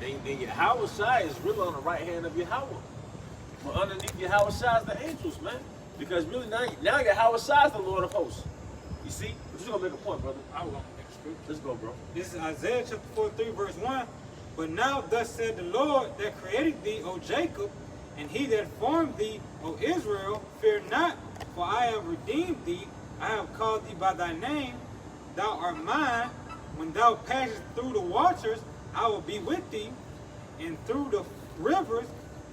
And Yahweh Shai is really on the right hand of Yahweh. But underneath Yahweh Shai is the angels, man. Because really now Yahweh Shai is the Lord of hosts. You see? But you're going to make a point, brother. I will make a scripture. Let's go, bro. This is Isaiah chapter 43, verse 1. But now thus said the Lord that created thee, O Jacob, and he that formed thee, O Israel, fear not, for I have redeemed thee. I have called thee by thy name. Thou art mine. When thou passest through the waters, I will be with thee. And through the rivers,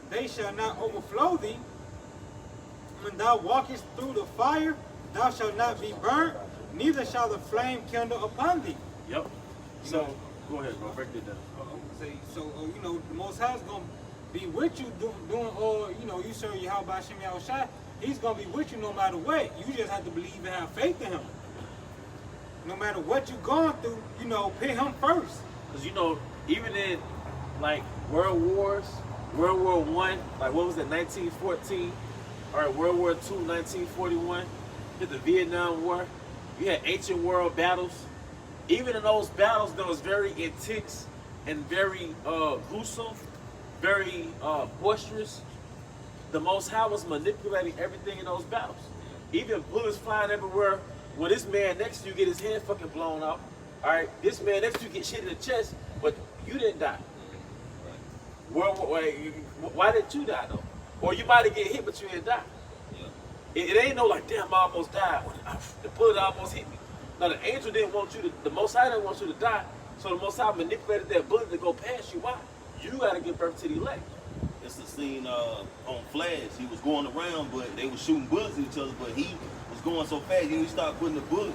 they shall not overflow thee. When thou walkest through the fire, thou shalt not be burnt, neither shall the flame kindle upon thee. Yep. So, go ahead, bro. Break it down. You know, the Most High is going to be with you doing all, you know, you serve Yahweh Hashem Yahweh Shai. He's going to be with you no matter what. You just have to believe and have faith in him. No matter what you're going through, you know, put him first. Because, you know, even in, like, World Wars, World War I, like, what was it, 1914? All right, World War II, 1941. Hit the Vietnam War. You had ancient world battles. Even in those battles, that was very intense and very gruesome, very boisterous. The Most High was manipulating everything in those battles. Even bullets flying everywhere. When this man next to you get his head fucking blown off, all right, this man next to you get shit in the chest, but you didn't die. Why didn't you die though? Or you might have get hit, but you didn't die. It ain't no like, damn, I almost died. The bullet almost hit me. No, the angel didn't want you to, the Most High didn't want you to die. So the Most High manipulated that bullet to go past you. Why? You got to give birth to the elect. It's the scene on Flash. He was going around, but they were shooting bullets at each other, but he was going so fast, he started putting the bullet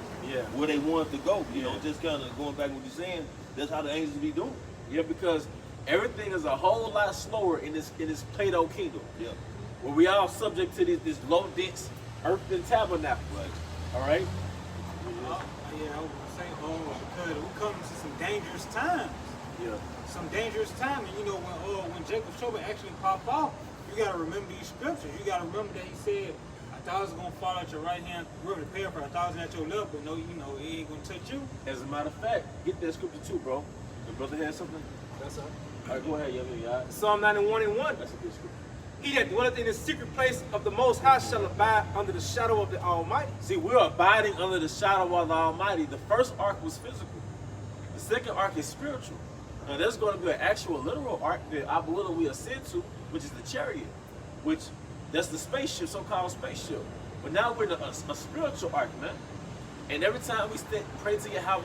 where they wanted to go. You know, just kind of going back to what you're saying, that's how the angels be doing. Yeah, because everything is a whole lot slower in this Plato kingdom. Yeah. Where we all subject to this low dense earthen tabernacle. Right. All right? Yeah, I was saying, because we're coming to some dangerous times. Yeah. Some dangerous time, and you know when Jacob's trouble actually pop off, you gotta remember these scriptures. You gotta remember that he said, "I thought it was gonna fall at your right hand." Remember the paraphrase, "I thought it was at your left, but no, you know it ain't gonna touch you." As a matter of fact, get that scripture too, bro. The brother had something. That's all. All right, go ahead, yeah. Psalm 91:1. That's a good scripture. He that dwelleth in the secret place of the Most High shall abide under the shadow of the Almighty. See, we're abiding under the shadow of the Almighty. The first ark was physical. The second ark is spiritual. Now, there's going to be an actual literal ark that I believe we ascend to, which is the chariot, which that's the spaceship, so-called spaceship. But now we're in a spiritual ark, man. And every time we pray to Yahweh,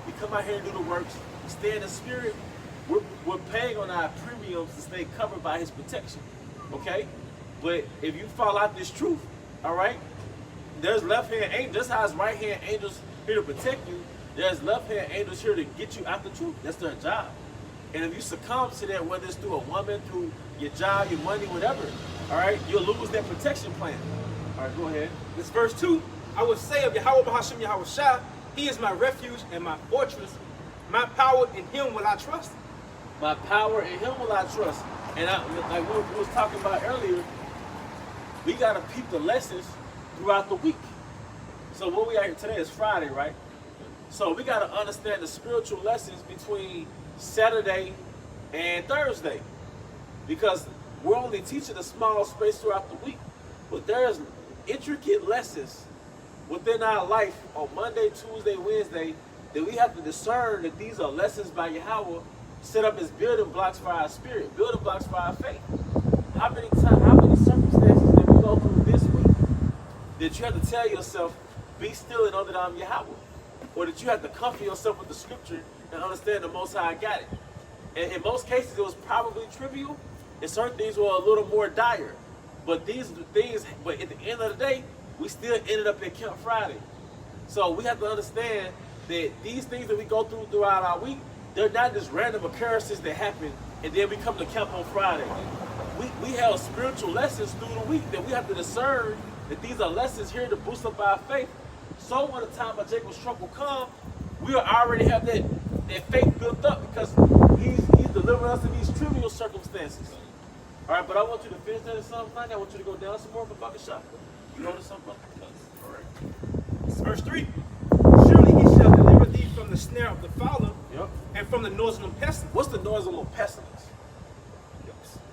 we come out here and do the works, we stay in the spirit, we're paying on our premiums to stay covered by his protection. Okay? But if you fall out this truth, all right, there's left-hand angels, just how his right-hand angels here to protect you, there's left-hand angels here to get you out the truth. That's their job. And if you succumb to that, whether it's through a woman, through your job, your money, whatever, all right, you'll lose that protection plan. All right, go ahead. This verse 2, I will say of Yahweh Hashem Yahweh Shai, he is my refuge and my fortress. My power, in him will I trust. My power, in him will I trust. And like we was talking about earlier, we got to peep the lessons throughout the week. So what we are here today is Friday, right? So we got to understand the spiritual lessons between Saturday and Thursday, because we're only teaching a small space throughout the week, but there's intricate lessons within our life on Monday, Tuesday, Wednesday that we have to discern that these are lessons by Yahweh set up as building blocks for our spirit, building blocks for our faith. How many circumstances that we go through this week that you have to tell yourself, be still and know that I'm Yahweh? Or that you have to comfort yourself with the scripture and understand the Most High got it. And in most cases, it was probably trivial, and certain things were a little more dire. But these are the things, but at the end of the day, we still ended up at Camp Friday. So we have to understand that these things that we go through throughout our week, they're not just random occurrences that happen and then we come to camp on Friday. We have spiritual lessons through the week that we have to discern that these are lessons here to boost up our faith. So when the time of Jacob's trouble come, we'll already have that faith built up because he's delivering us in these trivial circumstances. All right, but I want you to finish that in something. I want you to go down some more for Bucket Shop. You notice something? All right. Verse 3, surely he shall deliver thee from the snare of the fowler Yep. and from the noisome pestilence. What's the noisome pestilence?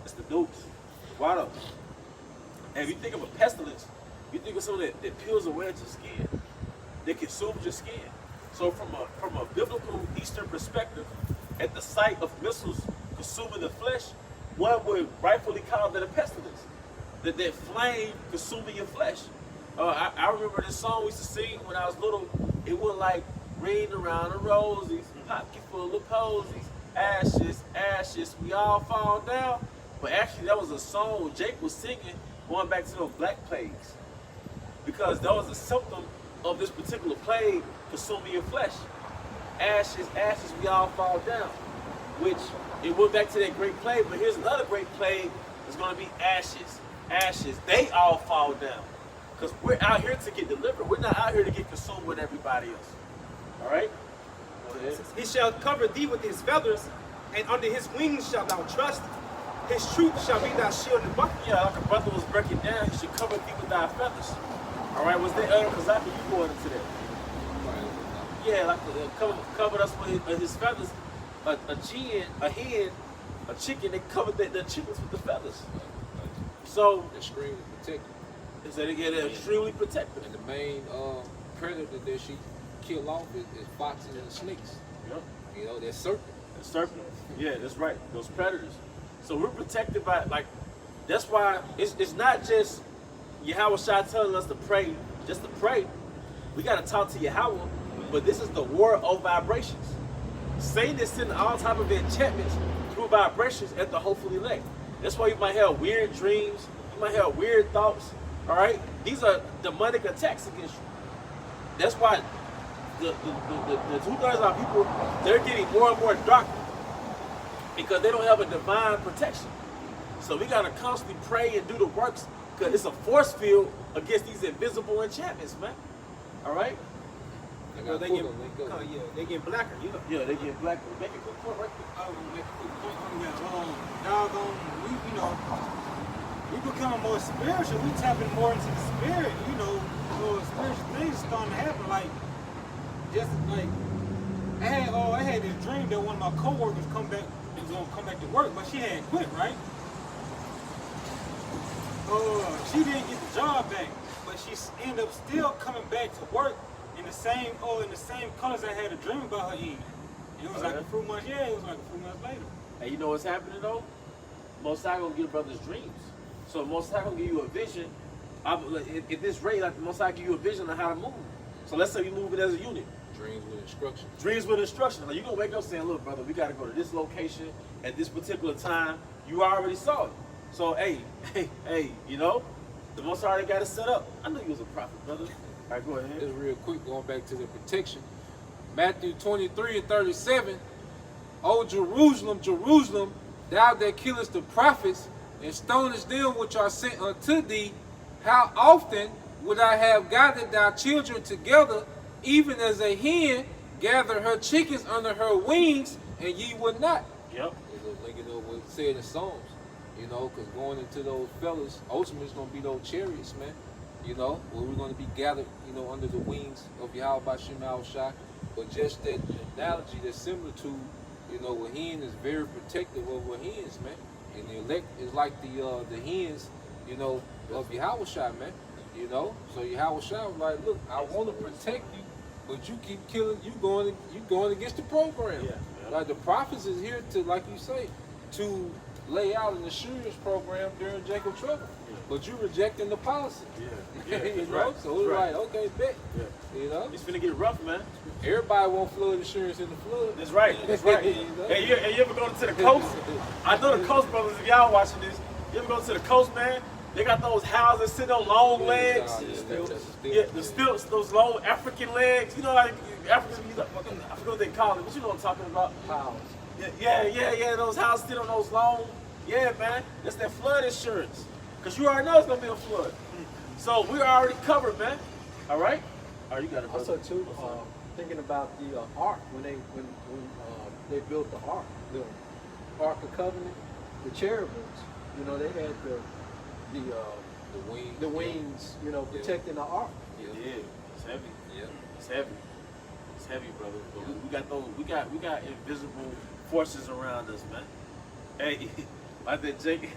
It's the nukes. Why though? And if you think of a pestilence, you think of something that peels away at your skin, that consumes your skin. So from a biblical Eastern perspective, at the sight of missiles consuming the flesh, one would rightfully call that a pestilence. That flame consuming your flesh. I remember this song we used to sing when I was little. It was like rain around the roses, pocket full of posies, ashes, ashes, we all fall down. But actually that was a song Jake was singing going back to those black plagues. Because that was a symptom of this particular plague consuming your flesh. Ashes, ashes, we all fall down. Which, it went back to that great plague, but here's another great plague that's going to be ashes. Ashes, they all fall down. Because we're out here to get delivered. We're not out here to get consumed with everybody else. All right? Go ahead. He shall cover thee with his feathers, and under his wings shalt thou trust. His truth shall be thy shield and buckler. Yeah, like a brother was breaking down, he should cover thee with thy feathers. All right, was there Kazaki, you going into that? Yeah, like covered us with his feathers. A hen, a chicken, they covered the chickens with the feathers. So, Extremely protected. they're extremely protected. And the main predator that she kill off is foxes and snakes. Yep. You know, they're serpent. The serpent. Yeah, that's right. Those predators. So we're protected by, like, that's why it's not just Yahweh Shai telling us to pray, just to pray. We got to talk to Yahweh, but this is the war of vibrations. Satan is sending all type of enchantments through vibrations at the hopeful elect. That's why you might have weird dreams, you might have weird thoughts, all right? These are demonic attacks against you. That's why the 2/3 of our people, they're getting more and more dark because they don't have a divine protection. So we got to constantly pray and do the works because it's a force field against these invisible enchantments, man. All right? They get blacker. Yeah, they get black. Make a quick point right quick. I will make a quick point on that. Doggone, we becoming more spiritual. We tapping more into the spirit. Spiritual things starting to happen. Like, just like I had this dream that one of my coworkers was gonna come back to work, but she had quit, right? She didn't get the job back, but she ended up still coming back to work in the same colors I had a dream about her in. It was like a few months, it was like a few months later. And you know what's happening though? Most High gonna give brothers dreams. So Most High gonna give you a vision. At this rate, like the Most High give you a vision on how to move. So let's say you move it as a unit. Dreams with instruction. Dreams with instruction. Like you're gonna wake up saying, look, brother, we gotta go to this location at this particular time. You already saw it. So hey, the Most High already got it set up. I knew you was a prophet, brother. All right, go ahead. Just real quick, going back to the protection. Matthew 23:37. O Jerusalem, Jerusalem, thou that killest the prophets and stonest them which are sent unto thee, how often would I have gathered thy children together, even as a hen gather her chickens under her wings, and ye would not. Yep. It's linking up what it said in Psalms, because going into those fellas, ultimately it's going to be those chariots, man. Where we're going to be gathered, under the wings of Yahweh B'Shem Yahushua. But just that analogy that's similar to, a hen is very protective over hens, man. And the elect is like the hens, of Yahushua, man. So Yahushua was like, look, I want to protect you, but you keep killing, you going against the program. Yeah. Like the prophets is here to, like you say, to lay out an assurance program during Jacob trouble. Yeah. But you rejecting the policy. Yeah. Right. So it's like, okay, bet. Yeah. It's finna get rough, man. Everybody want flood insurance in the flood. That's right. That's right. And you ever go to the coast? I know the coast brothers, if y'all watching this, you ever go to the coast, man? They got those houses sitting on long legs. The stilts, those long African legs. Like Africans, I forget what they call it, but you know what I'm talking about. House. Yeah. Those houses sitting on those long. Yeah, man. That's that flood insurance. Because you already know it's going to be a flood. So we're already covered, man. All right? You got it, brother. Also, too, thinking about the ark, when they built the ark of covenant, the cherubims, they had the wings, protecting the ark. Yeah, it's heavy. Yeah. It's heavy. heavy, brother. But we got invisible forces around us, man. Hey, like that Jake.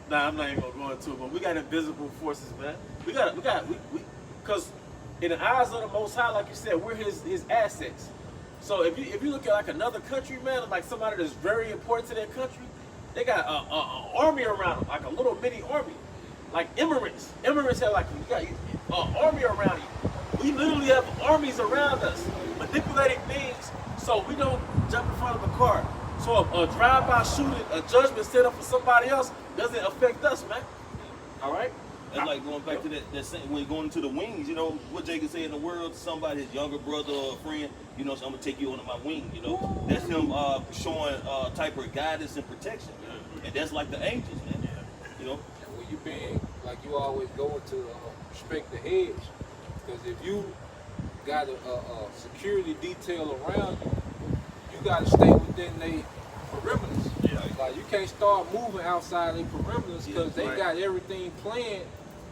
Nah, I'm not even gonna go into it, but we got invisible forces, man. We because in the eyes of the Most High, like you said, we're his assets. So if you look at like another country, man, like somebody that's very important to their country, they got an army around them, like a little mini army, like Emirates. Emirates have like you got an army around you. We literally have armies around us, manipulating things so we don't jump in front of a car. So a drive-by shooting, a judgment set up for somebody else doesn't affect us, man. All right? That's like going back to that same, when going into the wings, you know, what Jacob said in the world to somebody, his younger brother or friend, you know, so I'm going to take you under my wing, you know. That's him showing type of guidance and protection. And that's like the angels, man. You know? And when you being, like you always going to respect the hedge, because if you got a security detail around you, you got to stay within their perimeters. Yeah. Like you can't start moving outside their perimeters because they got everything planned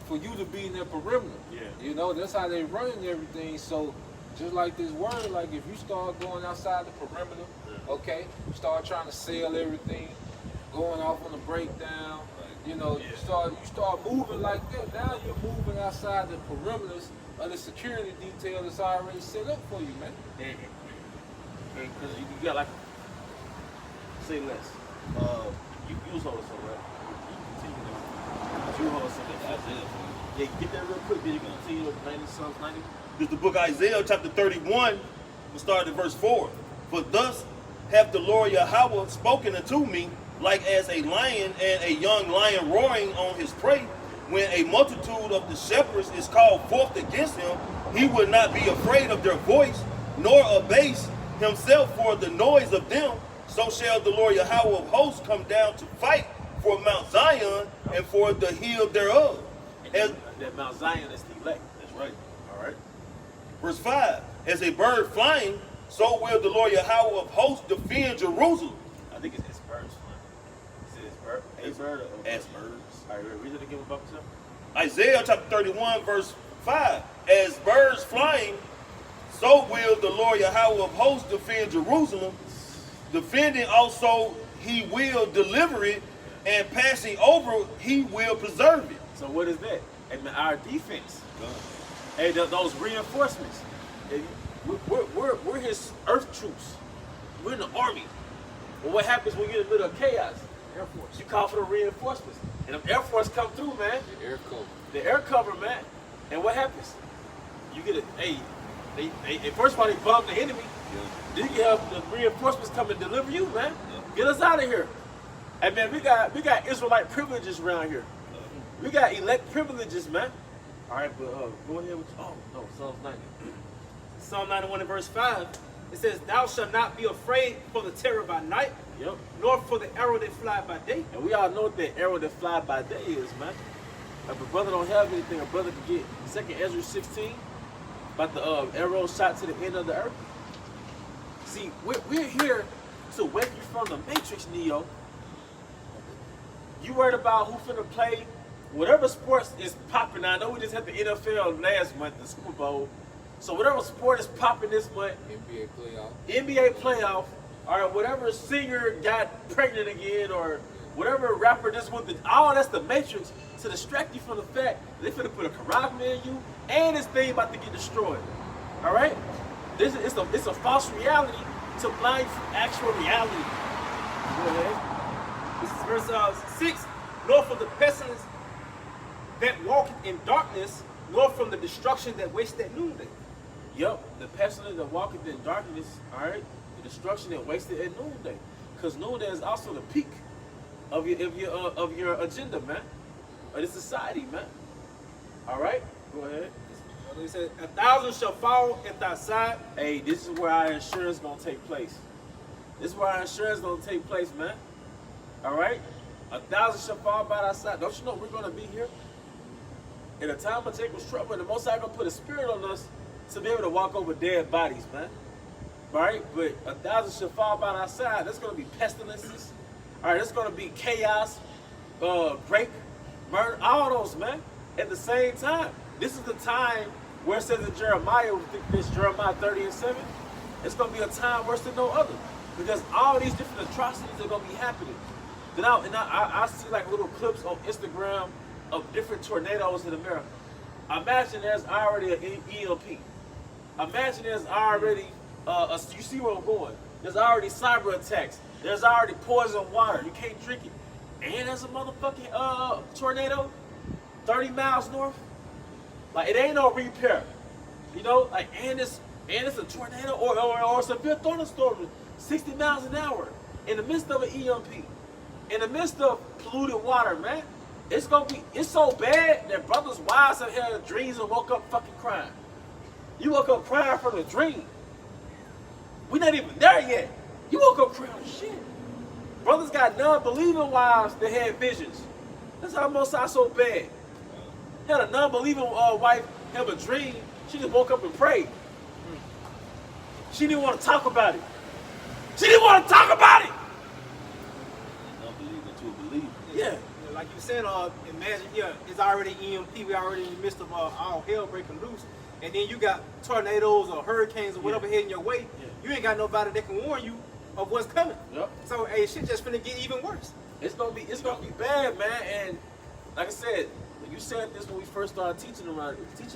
for you to be in their perimeter. Yeah. You know, that's how they running everything. So just like this word, like if you start going outside the perimeter, okay, you start trying to sell everything, going off on the breakdown, you know, you start moving like that. Now you're moving outside the perimeters of the security detail that's already set up for you, man. Because you got like, say less. You was holding something, right? You continue to. You hold something. Isaiah. Yeah, get that real quick. Then you can continue to 90 Psalms 90. This is the book of Isaiah, chapter 31. We'll start at verse 4. For thus hath the Lord Yahweh spoken unto me, like as a lion and a young lion roaring on his prey. When a multitude of the shepherds is called forth against him, he will not be afraid of their voice, nor abase himself for the noise of them. So shall the Lord Yahweh of hosts come down to fight for Mount Zion and for the hill thereof. And that Mount Zion is the elect. That's right. All right. Verse 5. As a bird flying, so will the Lord Yahweh of hosts defend Jerusalem. I think it's birds flying. Is it bird? A bird or As birds. All right, read it again about yourself. Isaiah chapter 31 verse 5. As birds flying, so will the Lord Yahweh of hosts defend Jerusalem. Defending also, he will deliver it, and passing over, he will preserve it. So what is that? And our defense. Hey, those reinforcements. Hey, we're his earth troops. We're in the army. Well, what happens when you're in the middle of chaos? Air Force. You call for the reinforcements. And if Air Force come through, man. The air cover. The air cover, man. And what happens? You get they first of all, they bomb the enemy. Then you have the reinforcements come and deliver you, man. Get us out of here. And man, we got Israelite privileges around here. We got elect privileges, man. All right, but go ahead with Psalms 90. Psalm 91 and verse 5. It says, "Thou shalt not be afraid for the terror by night, Yep. nor for the arrow that fly by day." And we all know what that arrow that fly by day is, man. If a brother don't have anything, a brother can get 2 Ezra 16 about the arrow shot to the end of the earth. See, we're here to wake you from the matrix, Neo. You worried about who finna play whatever sports is popping. I know we just had the NFL last month, the Super Bowl. So whatever sport is popping this month, NBA playoff, or whatever singer got pregnant again, or whatever rapper just went all that's the matrix to distract you from the fact that they finna put a Karagman in you and this thing about to get destroyed. All right? It's a false reality to blind you from actual reality. Go ahead. This is verse 6. "Nor from the pestilence that walketh in darkness, nor from the destruction that wasteth at noonday." Yep, the pestilence that walketh in darkness, all right? The destruction that wasted at noonday. Because noonday is also the peak of your agenda, man. Of the society, man. All right? Go ahead. He said, "1,000 shall fall at thy side." Hey, this is where our insurance gonna take place. This is where our insurance gonna take place, man. All right? 1,000 shall fall by thy side. Don't you know we're gonna be here? In a time of Jacob's trouble, and the Most High gonna put a spirit on us to be able to walk over dead bodies, man. All right? But 1,000 shall fall by thy side. There's gonna be pestilences. All right, there's gonna be chaos, rape, murder, all those, man. At the same time, this is the time where it says in Jeremiah, this Jeremiah 30 and 7, It's gonna be a time worse than no other because all these different atrocities are gonna be happening. Then I see like little clips on Instagram of different tornadoes in America. Imagine there's already an EMP. Imagine there's already you see where I'm going. There's already cyber attacks. There's already poison water. You can't drink it. And there's a motherfucking tornado 30 miles north. Like it ain't no repair. You know, like and it's a tornado or a severe thunderstorm 60 miles an hour in the midst of an EMP. In the midst of polluted water, man. It's so bad that brothers' wives have had dreams and woke up fucking crying. You woke up crying from a dream. We're not even there yet. You woke up crying shit. Brothers got non-believing wives that had visions. That's how Most High so bad. Had a non-believing wife have a dream. She just woke up and prayed. She didn't want to talk about it. She didn't want to talk about it. Unbelieving to a believer. Yeah. Like you said, imagine, it's already EMP. We already in the midst of all hell breaking loose. And then you got tornadoes or hurricanes or whatever heading your way. Yeah. You ain't got nobody that can warn you of what's coming. Yep. So, hey, shit just finna get even worse. It's gonna be bad, man. And like I said, you said this when we first started teaching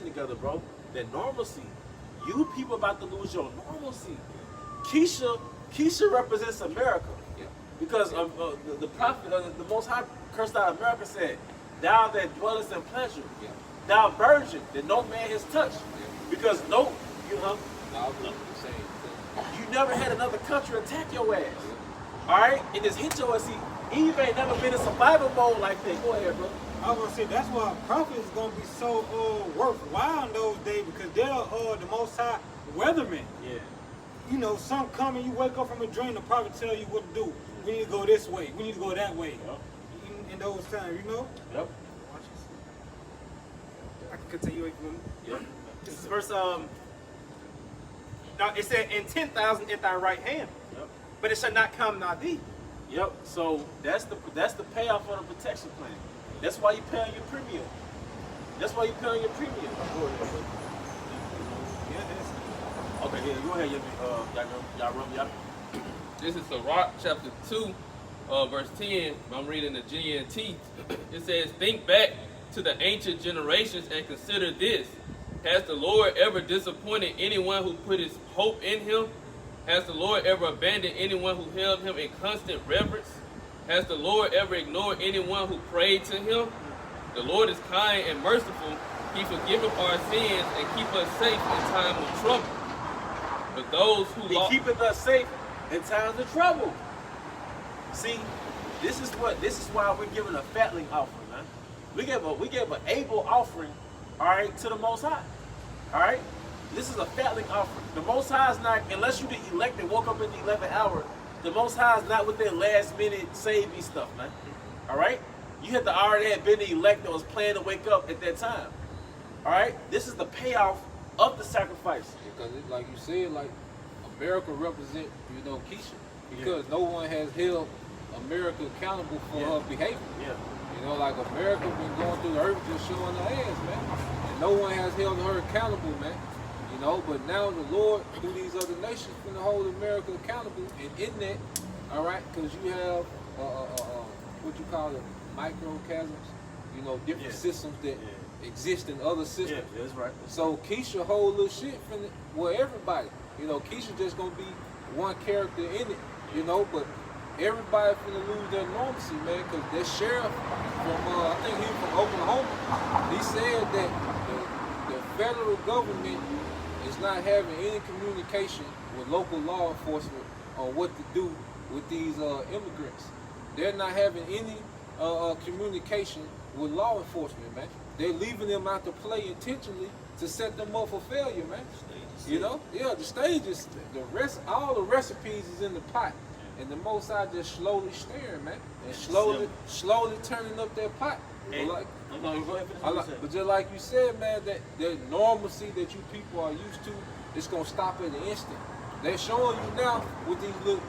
together, bro. That normalcy, you people about to lose your normalcy. Keisha represents America. Yeah. Because the prophet, the Most High cursed out America said, "Thou that dwellest in pleasure, Yeah. thou virgin that no man has touched." Yeah. Because No, I was the same thing. you never had another country attack your ass. All right, and this hit your ass. See, Eve ain't never been in survival mode like that. Go ahead, bro. I was gonna say that's why a prophet is gonna be so worthwhile in those days because they're the Most High weathermen. Yeah. You know, some come and you wake up from a dream, the prophet tell you what to do. We need to go this way. We need to go that way. Yep. In those times, you know. Yep. I can continue if you want. Yep. This is verse, now it said, and 10,000 at thy right hand, Yep. but it shall not come nigh thee. Yep. So that's the payoff for the protection plan. That's why you pay on your premium. That's why you pay on your premium. Go ahead, bro. Okay, yeah, go ahead, y'all. This is Sirach chapter 2, verse 10. I'm reading the GNT. It says, think back to the ancient generations and consider this. Has the Lord ever disappointed anyone who put his hope in him? Has the Lord ever abandoned anyone who held him in constant reverence? Has the Lord ever ignored anyone who prayed to him? The Lord is kind and merciful. He forgiveth our sins and keep us safe in time of trouble. But those who He keepeth us safe in times of trouble. See, this is why we're giving a fatling offering, man. We gave an able offering, all right, to the Most High. All right? This is a fatling offering. The Most High is not, unless you the elect and woke up in the 11th hour, the Most High is not with their last minute save me stuff, man. All right? You had to already have been the elect that was planning to wake up at that time. All right? This is the payoff of the sacrifice. Because like you said, like America represent, Keisha. Because no one has held America accountable for her behavior. Yeah. You know, like America been going through the earth just showing her ass, man. And no one has held her accountable, man. You know, but now the Lord, through these other nations, going to hold America accountable. And in that, all right, because you have, what you call it, microcosms, different systems that exist in other systems. Yeah, that's right. So Keisha whole little shit from everybody. Keisha just gonna be one character in it, but everybody finna lose their normalcy, man, because that sheriff from, I think he was from Oklahoma, he said that the federal government is not having any communication with local law enforcement on what to do with these immigrants. They're not having any communication with law enforcement, man. They're leaving them out to play intentionally to set them up for failure, man. The stages, all the recipes is in the pot, and the Most High just slowly stirring, man, and slowly turning up that pot. But just like you said, man, that normalcy that you people are used to, it's gonna stop at the instant. They're showing you now with these little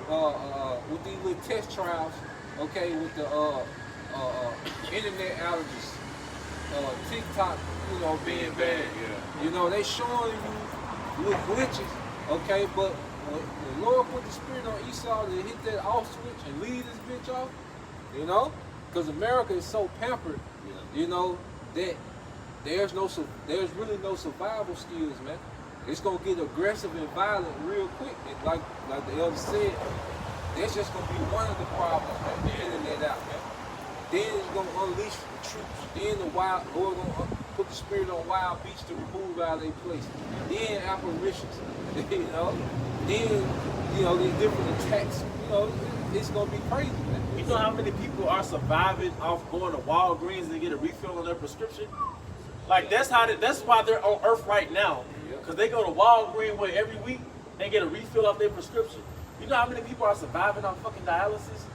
test trials, okay, with the internet outages. TikTok, being bad. They showing you little glitches, okay, but when the Lord put the spirit on Esau to hit that off switch and lead this bitch off, you know, because America is so pampered, you know, that there's really no survival skills, man. It's gonna get aggressive and violent real quick, and like the elder said, that's just gonna be one of the problems, man. Getting that out, man. Then it's gonna unleash the troops. Then the Lord gonna put the spirit on wild beasts to remove out of their place. Then apparitions, you know. Then, you know, these different attacks. You know, it's gonna be crazy, man. You know how many people are surviving off going to Walgreens and get a refill on their prescription? Like that's why they're on Earth right now. Because they go to Walgreens every week and get a refill off their prescription. You know how many people are surviving on fucking dialysis?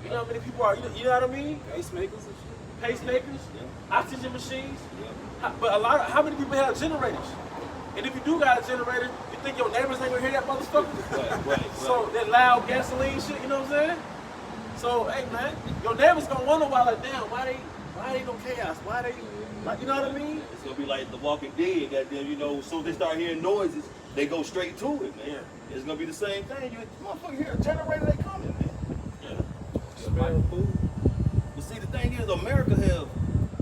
You know how many people are, you know what I mean? Pacemakers and shit. Pacemakers, oxygen machines. But how many people have generators? And if you do got a generator, you think your neighbors ain't gonna hear that motherfucker? Right. So that loud gasoline shit, you know what I'm saying? So, hey man, your neighbors gonna wonder why, like, damn, why they no chaos? Why they, like, you know what I mean? It's gonna be like The Walking Dead, goddamn, you know, as soon as they start hearing noises, they go straight to it, man. Yeah. It's gonna be the same thing. You motherfucker hear a generator, they coming, man. But see, the thing is, America have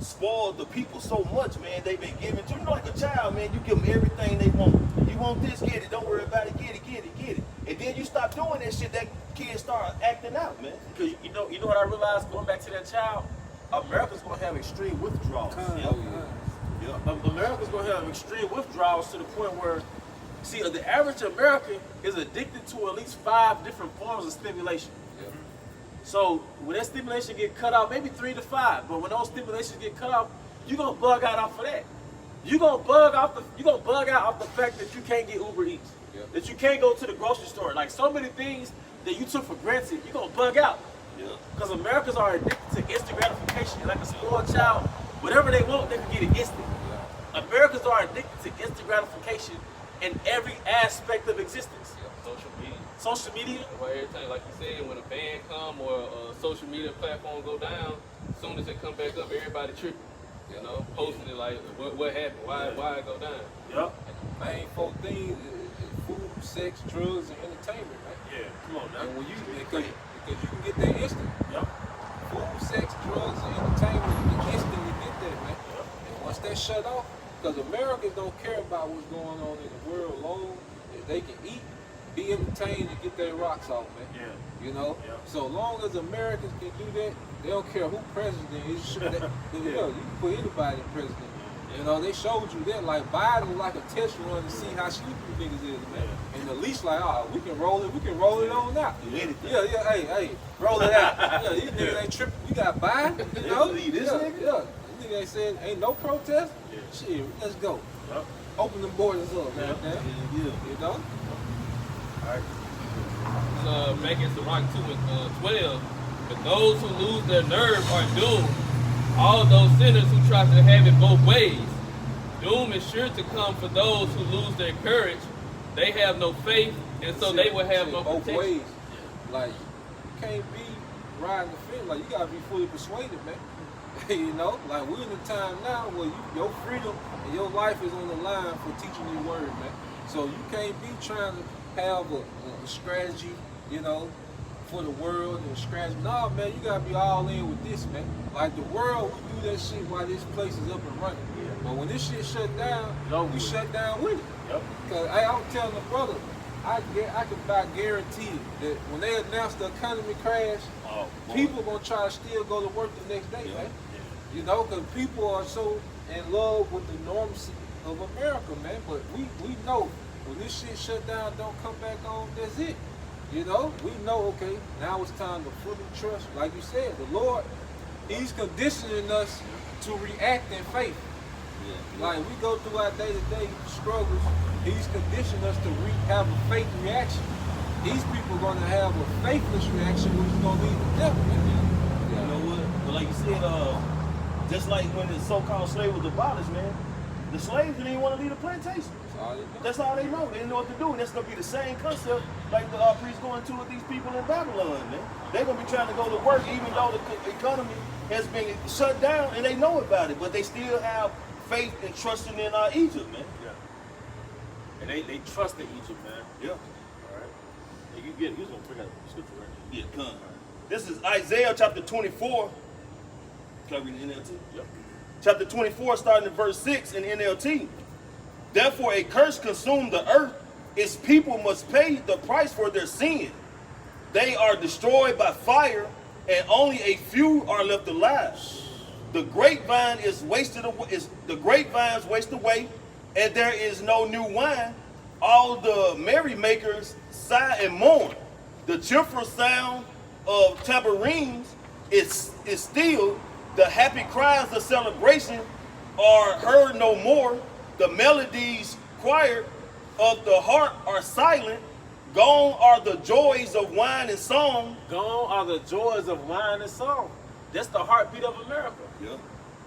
spoiled the people so much, man. They've been giving to, you know, like a child, man. You give them everything they want. You want this, get it. Don't worry about it. Get it. And then you stop doing that shit, that kid start acting out, man. Because you know what I realized going back to that child? America's gonna have extreme withdrawals. America's gonna have extreme withdrawals to the point where, see, the average American is addicted to at least 5 different forms of stimulation. So when that stimulation get cut off, maybe 3 to 5, but when those stimulations get cut off, you're gonna bug out off of that. You're gonna bug out off the fact that you can't get Uber Eats, that you can't go to the grocery store. Like so many things that you took for granted, you're gonna bug out. Because Americans are addicted to instant gratification. Like a spoiled child, whatever they want, they can get it instant. Americans are addicted to instant gratification in every aspect of existence. Social media. Well, everything, like you said, when a band come or a social media platform go down, as soon as it come back up, everybody tripping. You know, posting it like, what happened? Why it go down? Yep. Main 4 things is food, sex, drugs, and entertainment, right? Yeah. Come on now. And when because you can get that instant. Yep. Food, sex, drugs, and entertainment, you can instantly get that, man. And once that shut off, because Americans don't care about what's going on in the world long, if they can eat, be entertained, and get their rocks off, man. Yeah. You know? Yeah. So long as Americans can do that, they don't care who president is. You can put anybody in president. You know, they showed you that. Like Biden was like a test run to see how sleepy you niggas is, man. And at least like, we can roll it on out. Hey, roll it out. These niggas ain't tripping. We got Biden, you know? This nigga? These niggas ain't saying ain't no protest. Shit, let's go. Open the borders up, man. You know? Back in Sirach 2 and 12, but those who lose their nerve are doomed. All those sinners who try to have it both ways. Doom is sure to come for those who lose their courage. They have no faith, and so they will have no both protection. ways. Like, you can't be riding the fence. Like, you gotta be fully persuaded, man. You know, like we're in a time now where your freedom and your life is on the line for teaching your word, man. So you can't be trying to have a strategy, you know, for the world and a strategy. No, man, you gotta be all in with this, man. Like the world, we do that shit while this place is up and running. But when this shit shut down, we shut down with it. Cause I was telling the brother, I can about guarantee that when they announce the economy crash, people gonna try to still go to work the next day, man. You know, because people are so in love with the normalcy of America, man. But we know when this shit shut down, don't come back on, that's it. You know, we know, okay, now it's time to fully trust. Like you said, the Lord, He's conditioning us to react in faith. Like we go through our day-to-day struggles, He's conditioned us to have a faith reaction. These people are gonna have a faithless reaction, which is gonna lead to death. You know what? But like you said, just like when the so-called slave was abolished, man, the slaves didn't even want to leave the plantation. That's all they know. They didn't know what to do, and that's gonna be the same concept like the priest going to with these people in Babylon, man. They're gonna be trying to go to work, even though the economy has been shut down, and they know about it, but they still have faith and trusting in Egypt, man. And they trust in Egypt, man. Yeah. All right. Yeah, you get it. You just gonna bring out the scripture, right? Yeah, come. This is Isaiah chapter 24. Can I read the NLT? Yep. Chapter 24, starting at verse 6 in NLT. Therefore a curse consumed the earth. Its people must pay the price for their sin. They are destroyed by fire, and only a few are left alive. The grapevine is wasted away. The grapevines waste away, and there is no new wine. All the merrymakers sigh and mourn. The cheerful sound of tambourines is still. The happy cries of celebration are heard no more. The melodies choir of the harp are silent. Gone are the joys of wine and song. Gone are the joys of wine and song. That's the heartbeat of America. Yeah.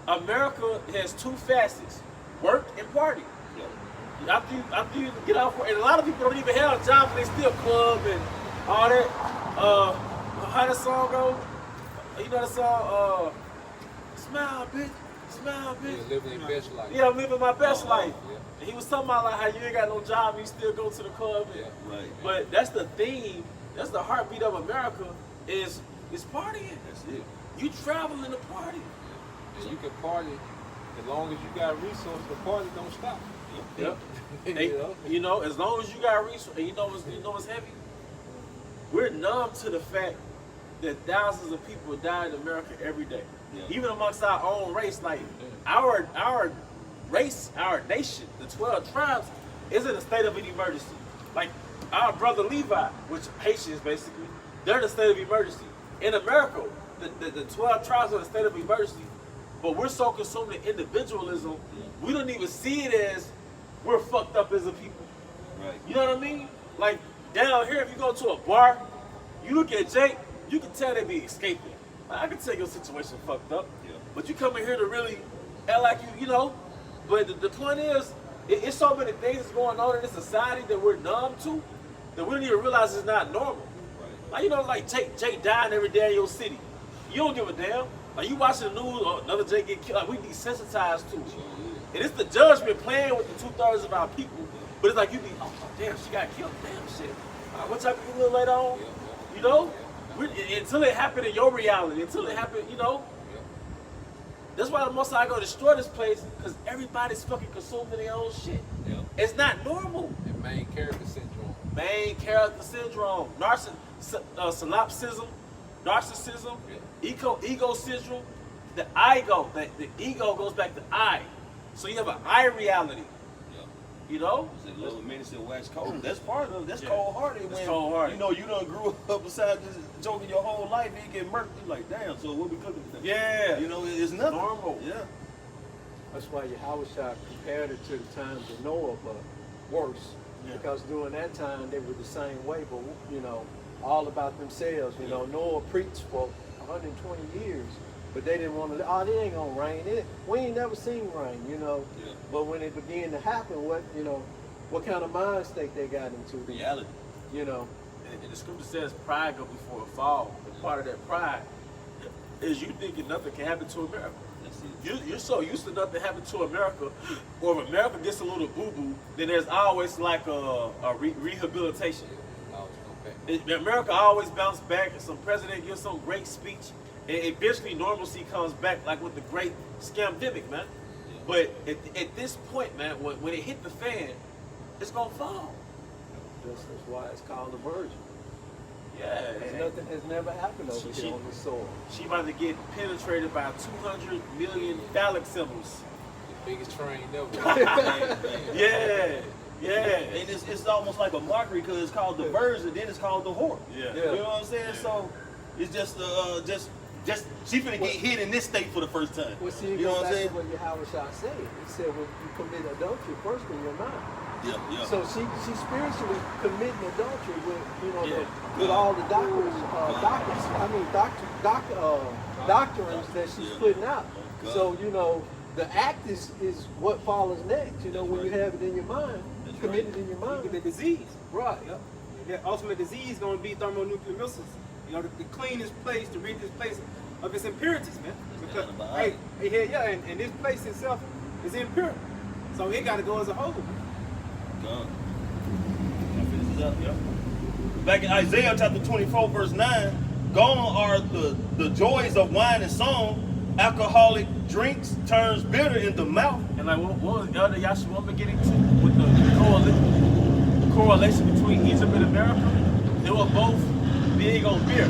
America has two facets: work and party. Yeah. After you get off work, and a lot of people don't even have jobs, they still club and all that. How that song go? You know the song? Smile, bitch. Smile, bitch. Yeah, living their best life. Yeah, I'm living my best life. Yeah. And he was talking about like how you ain't got no job, and you still go to the club. And, Yeah. Right. But that's the theme. That's the heartbeat of America. Is partying. That's it. You traveling to party. And you can party as long as you got resources. The party don't stop. Yep. You You know? know, as long as you got resources, and you know it's heavy. We're numb to the fact that thousands of people die in America every day. Yeah. Even amongst our own race, like our race, our nation, the 12 tribes, is in a state of an emergency. Like our brother Levi, which Haitians basically, they're in a state of emergency. In America, the 12 tribes are in a state of emergency. But we're so consumed in individualism, we don't even see it as we're fucked up as a people. Right. You know what I mean? Like down here, if you go to a bar, you look at Jake, you can tell they be escaping. Like, I can tell your situation fucked up. Yeah. But you come in here to really act like you know. But the point is, it's so many things going on in this society that we're numb to that we don't even realize it's not normal. Right. Like, you know, like Jake dying every day in your city. You don't give a damn. Like, you watching the news, or another Jake get killed. Like, we desensitized to it. And it's the judgment playing with the 2/3 of our people. But it's like, you be, oh, damn, she got killed. Damn, shit. What type of you live later on? You know? Until it happened in your reality, until it happened, you know? That's why the Most High gonna destroy this place, because everybody's fucking consuming their own shit. Yeah. It's not normal. And main character syndrome. Main character syndrome, solipsism, narcissism, ego syndrome. The ego goes back to I. So you have an I reality. You know? It's a little minutes and wax cold. That's part of it. That's Yeah. cold-hearted. That's When, cold-hearted. you know, you done grew up beside this joking your whole life, and you get murked. You like, damn, so what we cooking today? Yeah. You know, it's nothing. Normal. Yeah. That's why Yahushua compared it to the times of Noah, but worse. Yeah. Because during that time, they were the same way, but, you know, all about themselves. You know, Noah preached for 120 years, but they didn't want to, it ain't going to rain. We ain't never seen rain, you know. Yeah. But when it began to happen, what kind of mind state they got into? Reality. You know. And the scripture says pride go before a fall. And part of that pride is you thinking nothing can happen to America. That's it. You're so used to nothing happen to America, or if America gets a little boo-boo, then there's always like a rehabilitation. America always bounce back, and some president gives some great speech, and eventually normalcy comes back, like with the great scamdemic, man. But at this point, man, when it hit the fan, it's gonna fall. That's why it's called a virgin. Yeah. Nothing has never happened over She- here on the soil. She about to get penetrated by 200 million phallic symbols. The biggest train ever. Yeah, yeah. And it's almost like a mockery because it's called the virgin, then it's called the whore. Yeah. You know what I'm saying? So it's just she finna get hit in this state for the first time. Well, see, you You know go what I'm back to saying? what Yahushua said. He said when you commit adultery, first in your mind. Yeah, yeah. So she's spiritually committing adultery with, Yeah. with all the doctrines that she's Yeah. putting out. God. So, the act is what follows next. You know, That's when right. you have it in your mind, That's commit right. it in your Look mind. at the disease. Right. Yep. The ultimate disease is going to be thermonuclear missiles. The cleanest place to reach this place of its impurities, man. Because, antibiotic. and this place itself is impure. So it got to go as a whole. God. Can I finish this up? Yeah. back in Isaiah chapter 24, verse 9, gone are the joys of wine and song. Alcoholic drinks turns bitter in the mouth. And like what was the other Yahshua getting to with the correlation between Egypt and America? They were both big on beer.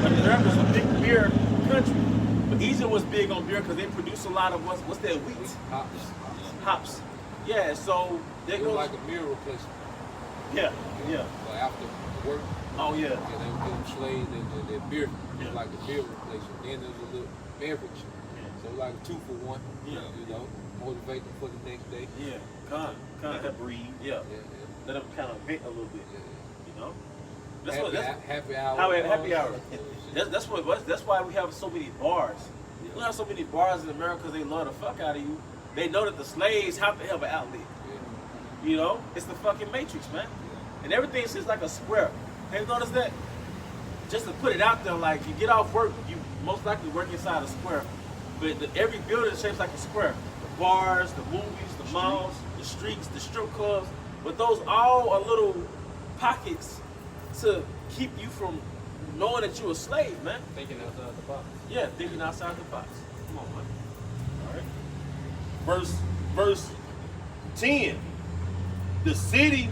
Like America's a big beer country, but Egypt was big on beer because they produce a lot of what's that wheat? Hops. Yeah, so they It go was like a meal replacement. Yeah. Like after work, Oh yeah. they would give them slaves their beer. It was like a beer replacement. Then there was a little beverage. So like a 2-for-1. Yeah. You know, motivate them for the next day. Yeah. Let them breathe. Yeah. Yeah, Let them kind of vent a little bit. yeah. You know. Happy hour. Happy hour. That's why we have so many bars. We have so many bars in America because they love the fuck out of you. They know that the slaves have to have an outlet. Yeah. You know, it's the fucking matrix, man. And everything's just like a square. Have you noticed that? Just to put it out there, like you get off work, you most likely work inside a square. But every building is shaped like a square. The bars, the movies, the malls, the streets, the strip clubs. But those all are little pockets to keep you from knowing that you're a slave, man. Thinking outside the box. Yeah, thinking outside the box. Come on, man. All right. Verse 10. The city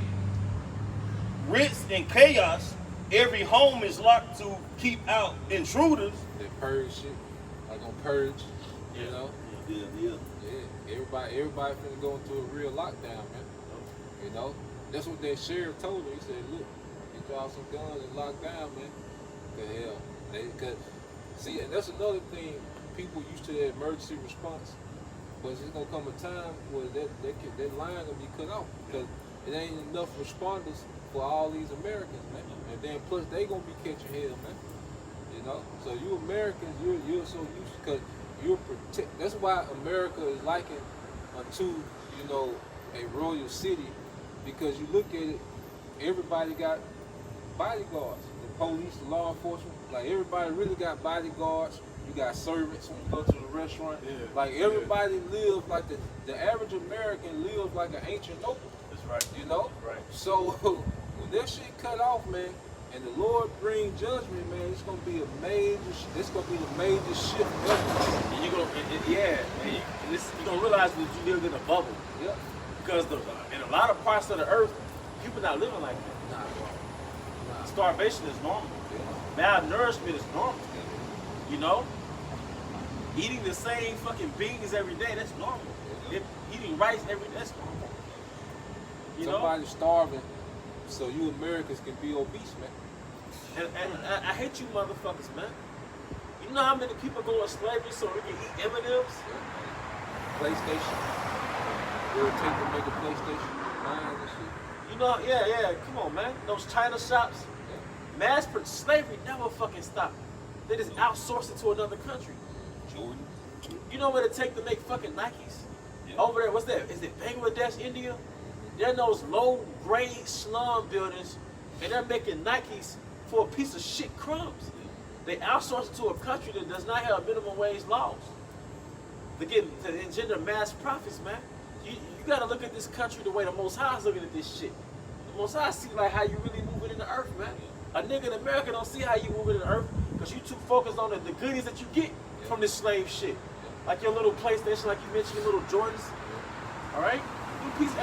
rents in chaos. Every home is locked to keep out intruders. They purge shit. Like on purge. You know? Yeah. Yeah. Everybody finna go into a real lockdown, man. You know? That's what that sheriff told her. He said, look, get y'all some guns and lock down, man. The hell. See, and that's another thing. People used to that emergency response. But there's gonna come a time where that line gonna be cut off. Because it ain't enough responders for all these Americans, man. And then plus they gonna be catching hell, man. You know? So you Americans, you're so used because you're protect. That's why America is likened unto, you know, a royal city. Because you look at it, everybody got bodyguards. The police, the law enforcement, like everybody really got bodyguards. You got servants when you go to the restaurant. Yeah. Like everybody lives like the average American lives like an ancient noble. That's right. You know? Right. So when that shit cut off, man, and the Lord bring judgment, man, it's gonna be a major. It's gonna be the major shift ever. And you're gonna realize that you live in a bubble. Yep. Because in a lot of parts of the earth, people not living like that. Nah. Starvation is normal. Malnourishment is normal. You know? Eating the same fucking beans every day, that's normal. Eating rice every day, that's normal. You Somebody's starving, so you Americans can be obese, man. know? And I hate you motherfuckers, man. You know how many people go in slavery so we can eat M&Ms? PlayStation. We'll take to make a PlayStation 9 and shit. You know, yeah, come on, man. Those China shops, slavery never fucking stopped. They just outsourced it to another country. Jordan. You know what it take to make fucking Nikes? Yeah. Over there, what's that? Is it Bangladesh, India? They're in those low-grade slum buildings, and they're making Nikes for a piece of shit crumbs. They outsource it to a country that does not have minimum wage laws. To engender mass profits, man. You gotta look at this country the way the Most High is looking at this shit. The Most High see like how you really moving in the earth, man. A nigga in America don't see how you moving in the earth because you too focused on the goodies that you get from this slave shit. Like your little PlayStation, like you mentioned, your little Jordans. All right? You a piece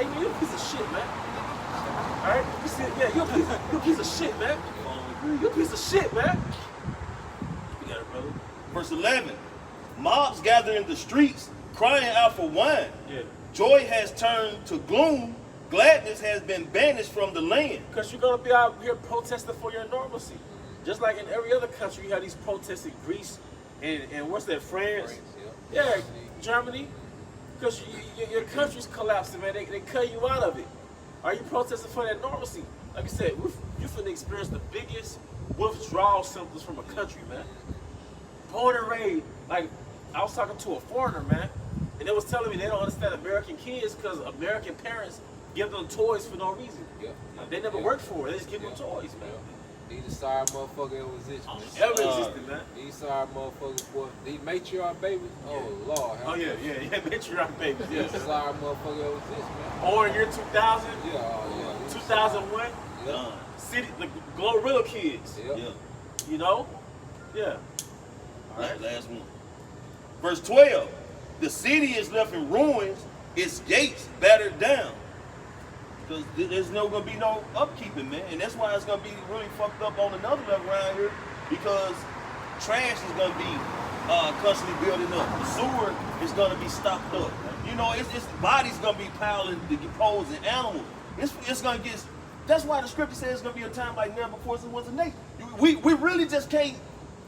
of shit, man. All right? You a piece of shit, man. You a piece of shit, man. You got it, brother. Verse 11. Mobs gather in the streets, crying out for wine. Yeah. Joy has turned to gloom. Gladness has been banished from the land. Because you're going to be out here protesting for your normalcy. Just like in every other country, you have these protests in Greece and what's that, France? Yeah, Germany. Because your country's collapsing, man. They cut you out of it. Are you protesting for that normalcy? Like I said, you're finna experience the biggest withdrawal symptoms from a country, man. Born and raised. Like, I was talking to a foreigner, man, and they was telling me they don't understand American kids because American parents give them toys for no reason. They never worked for it. They just give them toys, man. These sorry motherfuckers ever exist, man. Ever existed, man. These sorry motherfuckers, boy. These matriarch babies. Oh Lord. Oh yeah, matriarch babies. Yeah. These sorry motherfuckers ever exist, man. Born year 2000. Yeah, 2001. Gone. City, the Glorilla kids. Yep. Yeah. You know? Yeah. All right. Last one. Verse 12. The city is left in ruins, its gates battered down. Because there's no gonna be no upkeeping, man. And that's why it's gonna be really fucked up on another level around here, because trash is gonna be constantly building up. The sewer is gonna be stocked up. You know, it's bodies gonna be piling, decomposing animals. It's gonna get. That's why the scripture says it's gonna be a time like never before since was a nation. We really just can't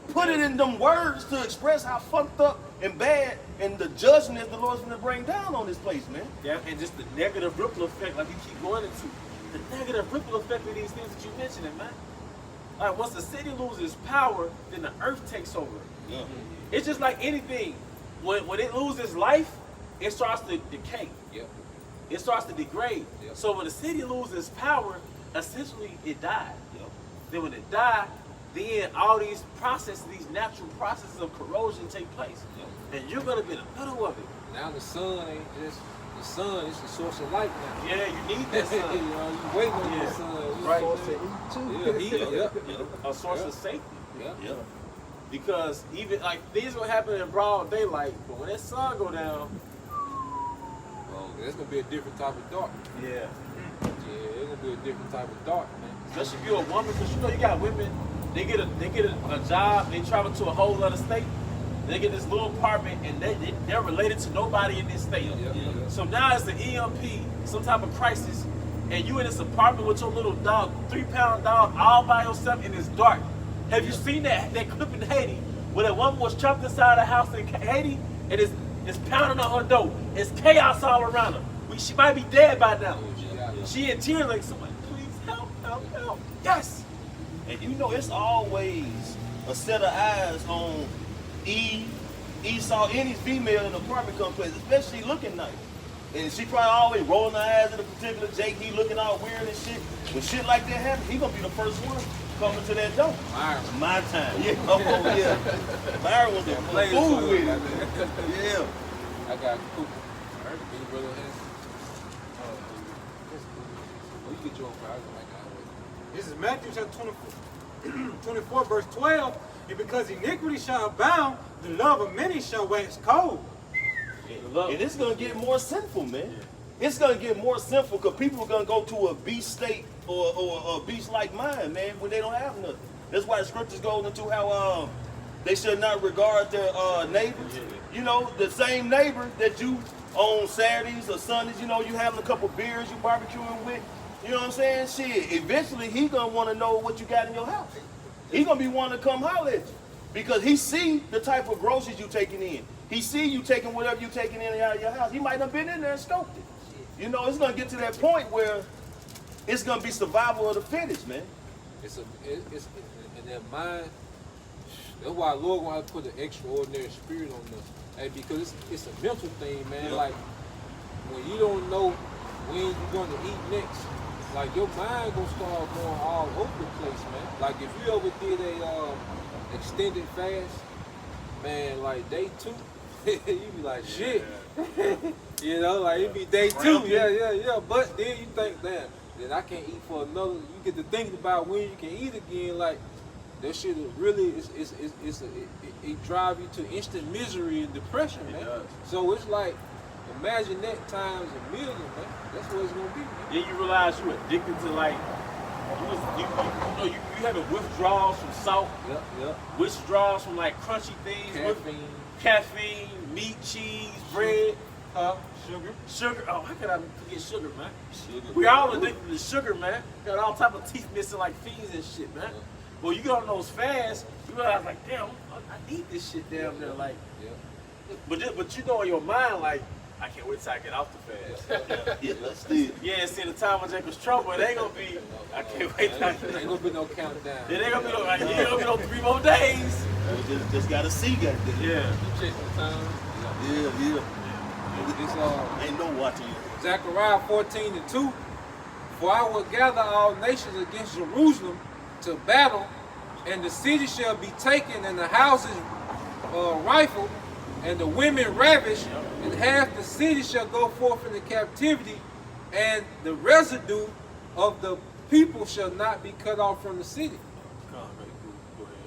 put it in them words to express how fucked up and bad and the judgment the Lord's gonna bring down on this place, man. Yeah, and just the negative ripple effect, like you keep going into, the negative ripple effect of these things that you mentioning, man. Like once the city loses power, then the earth takes over. Yeah. It's just like anything. When it loses life, it starts to decay. Yep. It starts to degrade. Yep. So when the city loses power, essentially it died. Yep. Then when it died, then all these processes, these natural processes of corrosion take place. Yep. And you're gonna be in the middle of it. Now the sun ain't just the sun; it's the source of light now. Yeah, you need that you sun. know, you waiting on Yeah. the sun. You Right. know, Supposed to eat too. Yeah, heat. Yep. A source Yeah. of safety. Yep. Yeah. Because even like things will happen in broad daylight, but when that sun go down, Well, that's gonna be a different type of dark. yeah. Yeah, it's gonna be a different type of dark, man. Especially if you're a woman, because you know you got women, they get a job, they travel to a whole other state, they get this little apartment, and they're related to nobody in this state. Yep. So now it's the EMP, some type of crisis, and you in this apartment with your little dog, 3-pound dog, all by yourself, and it's dark. Have you seen that clip in Haiti where that woman was trapped inside a house in Haiti and it's pounding on her door? It's chaos all around her. She might be dead by now. She in tears like, somebody please help, help, help. Yes. And you know, it's always a set of eyes on Esau, any female in the apartment complex, especially looking nice. And she probably always rolling her eyes at a particular Jake. He looking all weird and shit. When shit like that happens, he gonna be the first one coming to that door. Myron. My time. Yeah. Oh yeah. Myron was a fool with it. Yeah. I got Cooper. Big brother has. Oh, you get your own prize. This is Matthew chapter 24, verse 12. And because iniquity shall abound, the love of many shall wax cold. And it's gonna get more sinful, man. It's gonna get more sinful because people are gonna go to a beast state or a beast like mine, man, when they don't have nothing. That's why the scriptures goes into how they should not regard their neighbors. You know, the same neighbor that you on Saturdays or Sundays, you know, you having a couple beers, you barbecuing with. You know what I'm saying? Shit, eventually he gonna want to know what you got in your house. He gonna be wanting to come holler at you because he see the type of groceries you taking in. He see you taking whatever you taking in and out of your house. He might have been in there and scoped it. You know, it's gonna get to that point where it's gonna be survival of the fittest, man. It's in their mind. That's why Lord gonna have to put an extraordinary spirit on them. Hey, because it's a mental thing, man. Yeah. Like when you don't know when you're gonna eat next, like your mind gonna start going all over the place, man. Like if you ever did a extended fast, man, like day 2, you be like shit. You know, like it be day 2, yeah. But then you think, damn, then I can't eat for another. You get to thinking about when you can eat again, like. That shit really it drive you to instant misery and depression, man. It does. So it's like, imagine that times a million, man. That's what it's gonna be, man. Then you realize you're addicted to like, you having withdrawals from salt, Yep. withdrawals from like crunchy things, caffeine, meat, cheese, bread, sugar. Oh, how could I forget sugar, man? We all addicted to sugar, man. Got all type of teeth missing like fiends and shit, man. Well, you get on those fasts, you realize like, damn, I need this shit down there, like. Yeah. But you know in your mind, like, I can't wait till I get off the fast. Yeah, let's do it. Yeah, see the time when Jacob's trouble, it ain't gonna be. I can't wait till I get Ain't gonna be no countdown. It ain't gonna be no. Like, you ain't gonna be no 3 more days. We just gotta see, goddamn. Yeah. You check the time. Yeah. It's Ain't no watching you. Zechariah 14:2. For I will gather all nations against Jerusalem to battle, and the city shall be taken, and the houses rifled, and the women ravished, and half the city shall go forth into captivity, and the residue of the people shall not be cut off from the city.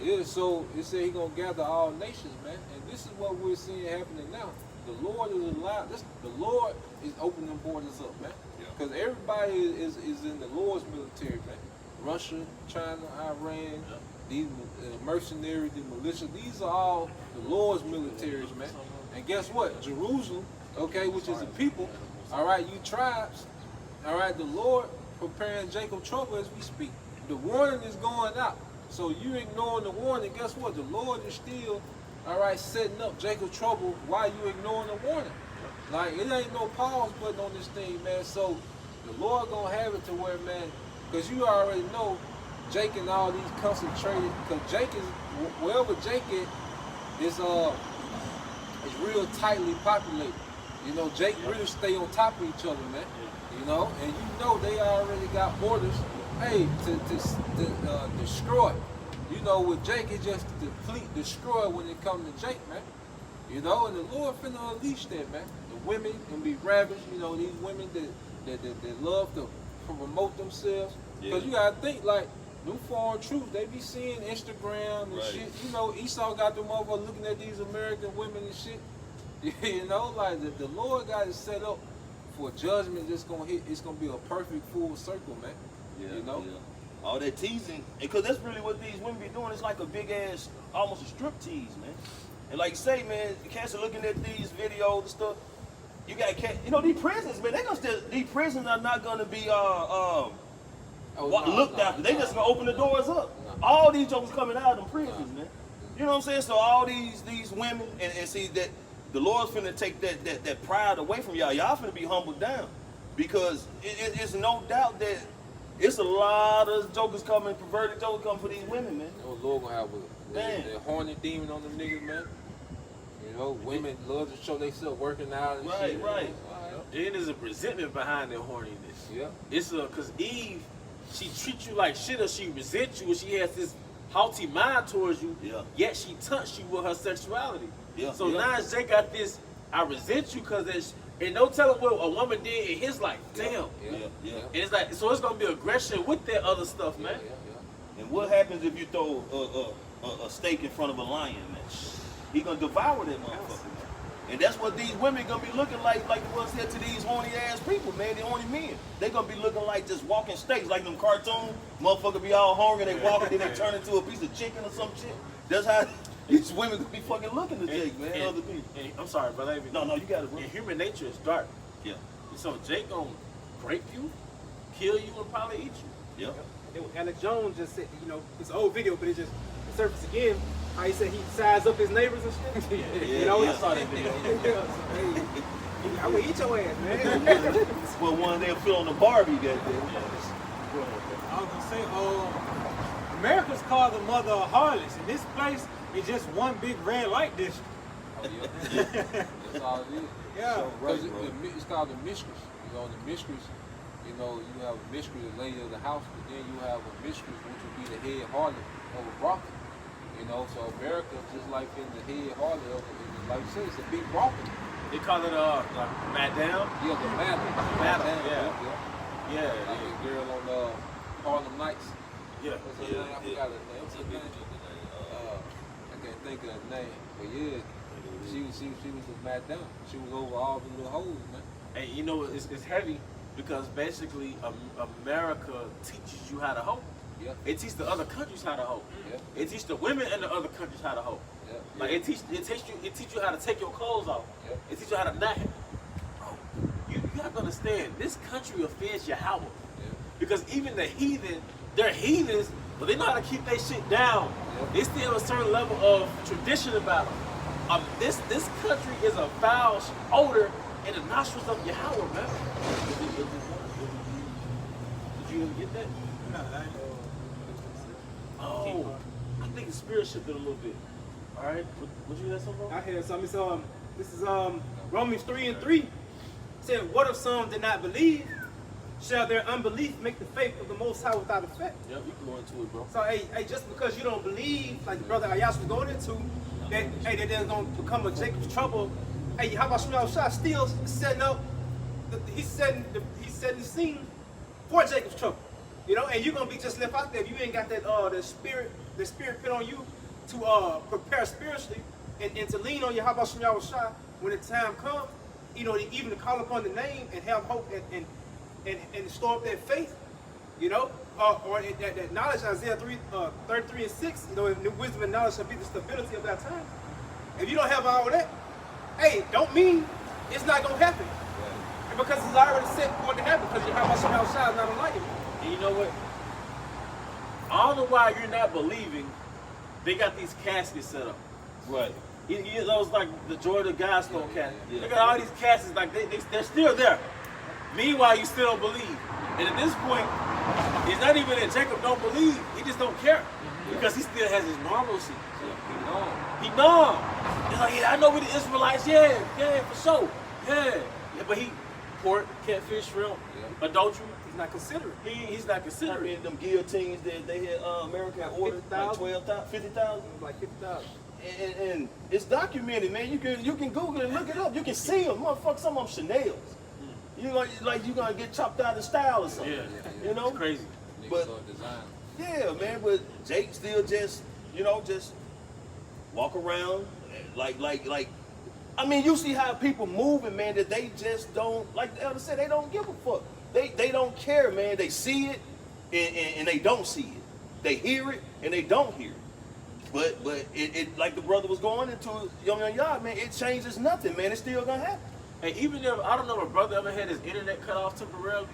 Yeah, so it said he gonna gather all nations, man. And this is what we're seeing happening now. The Lord is allowed. The Lord is opening borders up, man. Because everybody is in the Lord's military, man. Russia, China, Iran, these mercenaries, the militia. These are all the Lord's militaries, man. And guess what? Jerusalem, okay, which is the people. All right, you tribes. All right, the Lord preparing Jacob trouble as we speak. The warning is going out. So you ignoring the warning, guess what? The Lord is still, all right, setting up Jacob trouble while you ignoring the warning. Like, it ain't no pause button on this thing, man. So the Lord gonna have it to where, man, because you already know Jake and all these concentrated, because Jake is, wherever Jake is real tightly populated. You know, Jake really stay on top of each other, man. You know, and you know they already got orders, hey, to destroy. You know, with Jake, it's just deplete, destroy when it comes to Jake, man. You know, and the Lord finna unleash that, man. The women can be ravaged, you know, these women that love to promote themselves. Because you gotta think, like, New Foreign Troops, they be seeing Instagram and shit. You know, Esau got them over looking at these American women and shit. You know, like, the Lord got it set up for judgment that's gonna hit. It's gonna be a perfect full circle, man. You know? All that teasing, because that's really what these women be doing. It's like a big ass, almost a strip tease, man. And like you say, man, cats are looking at these videos and stuff. You got cat, you know, these prisons, man. They gonna still, these prisons are not gonna be looked after. They just gonna open the doors up. All these jokers coming out of them prisons, man. You know what I'm saying? So all these women, and see that the Lord's finna take that pride away from y'all. Y'all finna be humbled down, because it's no doubt that it's a lot of jokers coming, perverted jokers coming for these women, man. The Lord gonna have a horny demon on them niggas, man. You know, women love to show themselves working out and shit. Right. Then there's a resentment behind their horniness. Yeah. It's because Eve, she treats you like shit, or she resents you, or she has this haughty mind towards you. Yeah. Yet she touched you with her sexuality. Yeah. So now Jake got this, I resent you because there's, and don't tell him what a woman did in his life. Damn. Yeah. And it's like, so it's gonna be aggression with that other stuff, man. And what happens if you throw a steak in front of a lion, man? He gonna devour that motherfucker, man. And that's what these women gonna be looking like it was said to these horny ass people, man. The horny men. They gonna be looking like just walking steaks, like them cartoons. Motherfucker be all hungry, they walk and then they turn into a piece of chicken or some shit. That's how these women gonna be fucking looking to Jake, man. Other people. And I'm sorry, brother. No, you got it, bro. And human nature is dark. Yeah. So Jake gonna break you, kill you, and probably eat you. Yeah. Alex Jones just said, you know, it's an old video, but it just surfaced again. How he said he sized up his neighbors and shit. You know, I saw that video. I would eat your ass, man. Well, one they'll fill on the Barbie, goddamn. I was gonna say, America's called the mother of harlots, and this place is just one big red light district. That's all it is. Yeah. Because it's called the mistress. You know, the mistress, you know, you have a mistress, the lady of the house, but then you have a mistress, which would be the head harlot of a brothel. You know, so America, just like in the head harlot of it, like you said, it's a big brothel. They call it like madam. Yeah, the madam. Madam, yeah. Like the girl on Harlem Nights. Yeah. What's her name? I forgot her name. What's her name? I can't think of her name, but yeah, she was the madam. She was over all the little hoes, man. And you know, it's heavy because basically America teaches you how to hoe. Yeah. It teaches the other countries how to hoe. Yeah. It teaches the women in the other countries how to hoe. Yeah. Like it teach you how to take your clothes off. Yeah. It teach you how to not. Bro, you have to understand, this country offends Yahweh. Yeah. Because even the heathen, they're heathens, but they know how to keep their shit down. Yeah. They still have a certain level of tradition about them. This country is a foul odor in the nostrils of Yahweh, man. Did you get that? No, Oh, I think the spirit shifted a little bit. All right, what you got something? I had something. This is Romans 3:3. It said, "What if some did not believe? Shall their unbelief make the faith of the Most High without effect?" Yep, you can go into it, bro. So, hey, just because you don't believe, like the brother Ayash was going into, that hey, that they're gonna become a Jacob's trouble. Hey, how about Shmuel Shah still setting up? He's setting the scene for Jacob's trouble. You know, and you're gonna be just left out there if you ain't got that the spirit put on you to prepare spiritually and to lean on your Habashim Yahushua when the time comes, you know, even to call upon the name and have hope and store up that faith, you know, or that knowledge, Isaiah 33 and 6, you know, wisdom and knowledge shall be the stability of that time. If you don't have all that, hey, don't mean it's not gonna happen. And because it's already set for it to happen, because your Habashim Yahushua is not enlightened. And you know what? I don't know why you're not believing. They got these caskets set up. Right. Those like the Jordan Guidestone casket. They got all these caskets, like they're still there. Meanwhile, you still don't believe. And at this point, it's not even that Jacob don't believe. He just don't care. Because he still has his normalcy. He numb. He's like, yeah, I know we the Israelites. Yeah, for sure. Yeah, but he pork, catfish, shrimp, adultery. He's not considerate. He's not I considerate. mean, them guillotines that they had America had ordered, like 12,000, 50,000. Like 50,000. And it's documented, man. You can Google it and look it up. You can see them, motherfucker. Some of them Chanel's. You like you gonna get chopped out of style or something. You know, It's crazy. But yeah, man. But Jake still just walk around like. I mean, you see how people moving, man. That they just don't, like the elder said, they don't give a fuck. They don't care, man. They see it and they don't see it. They hear it and they don't hear it. But it like the brother was going into Yom Yard, man. It changes nothing, man. It's still gonna happen. And even if, I don't know, if a brother ever had his internet cut off temporarily,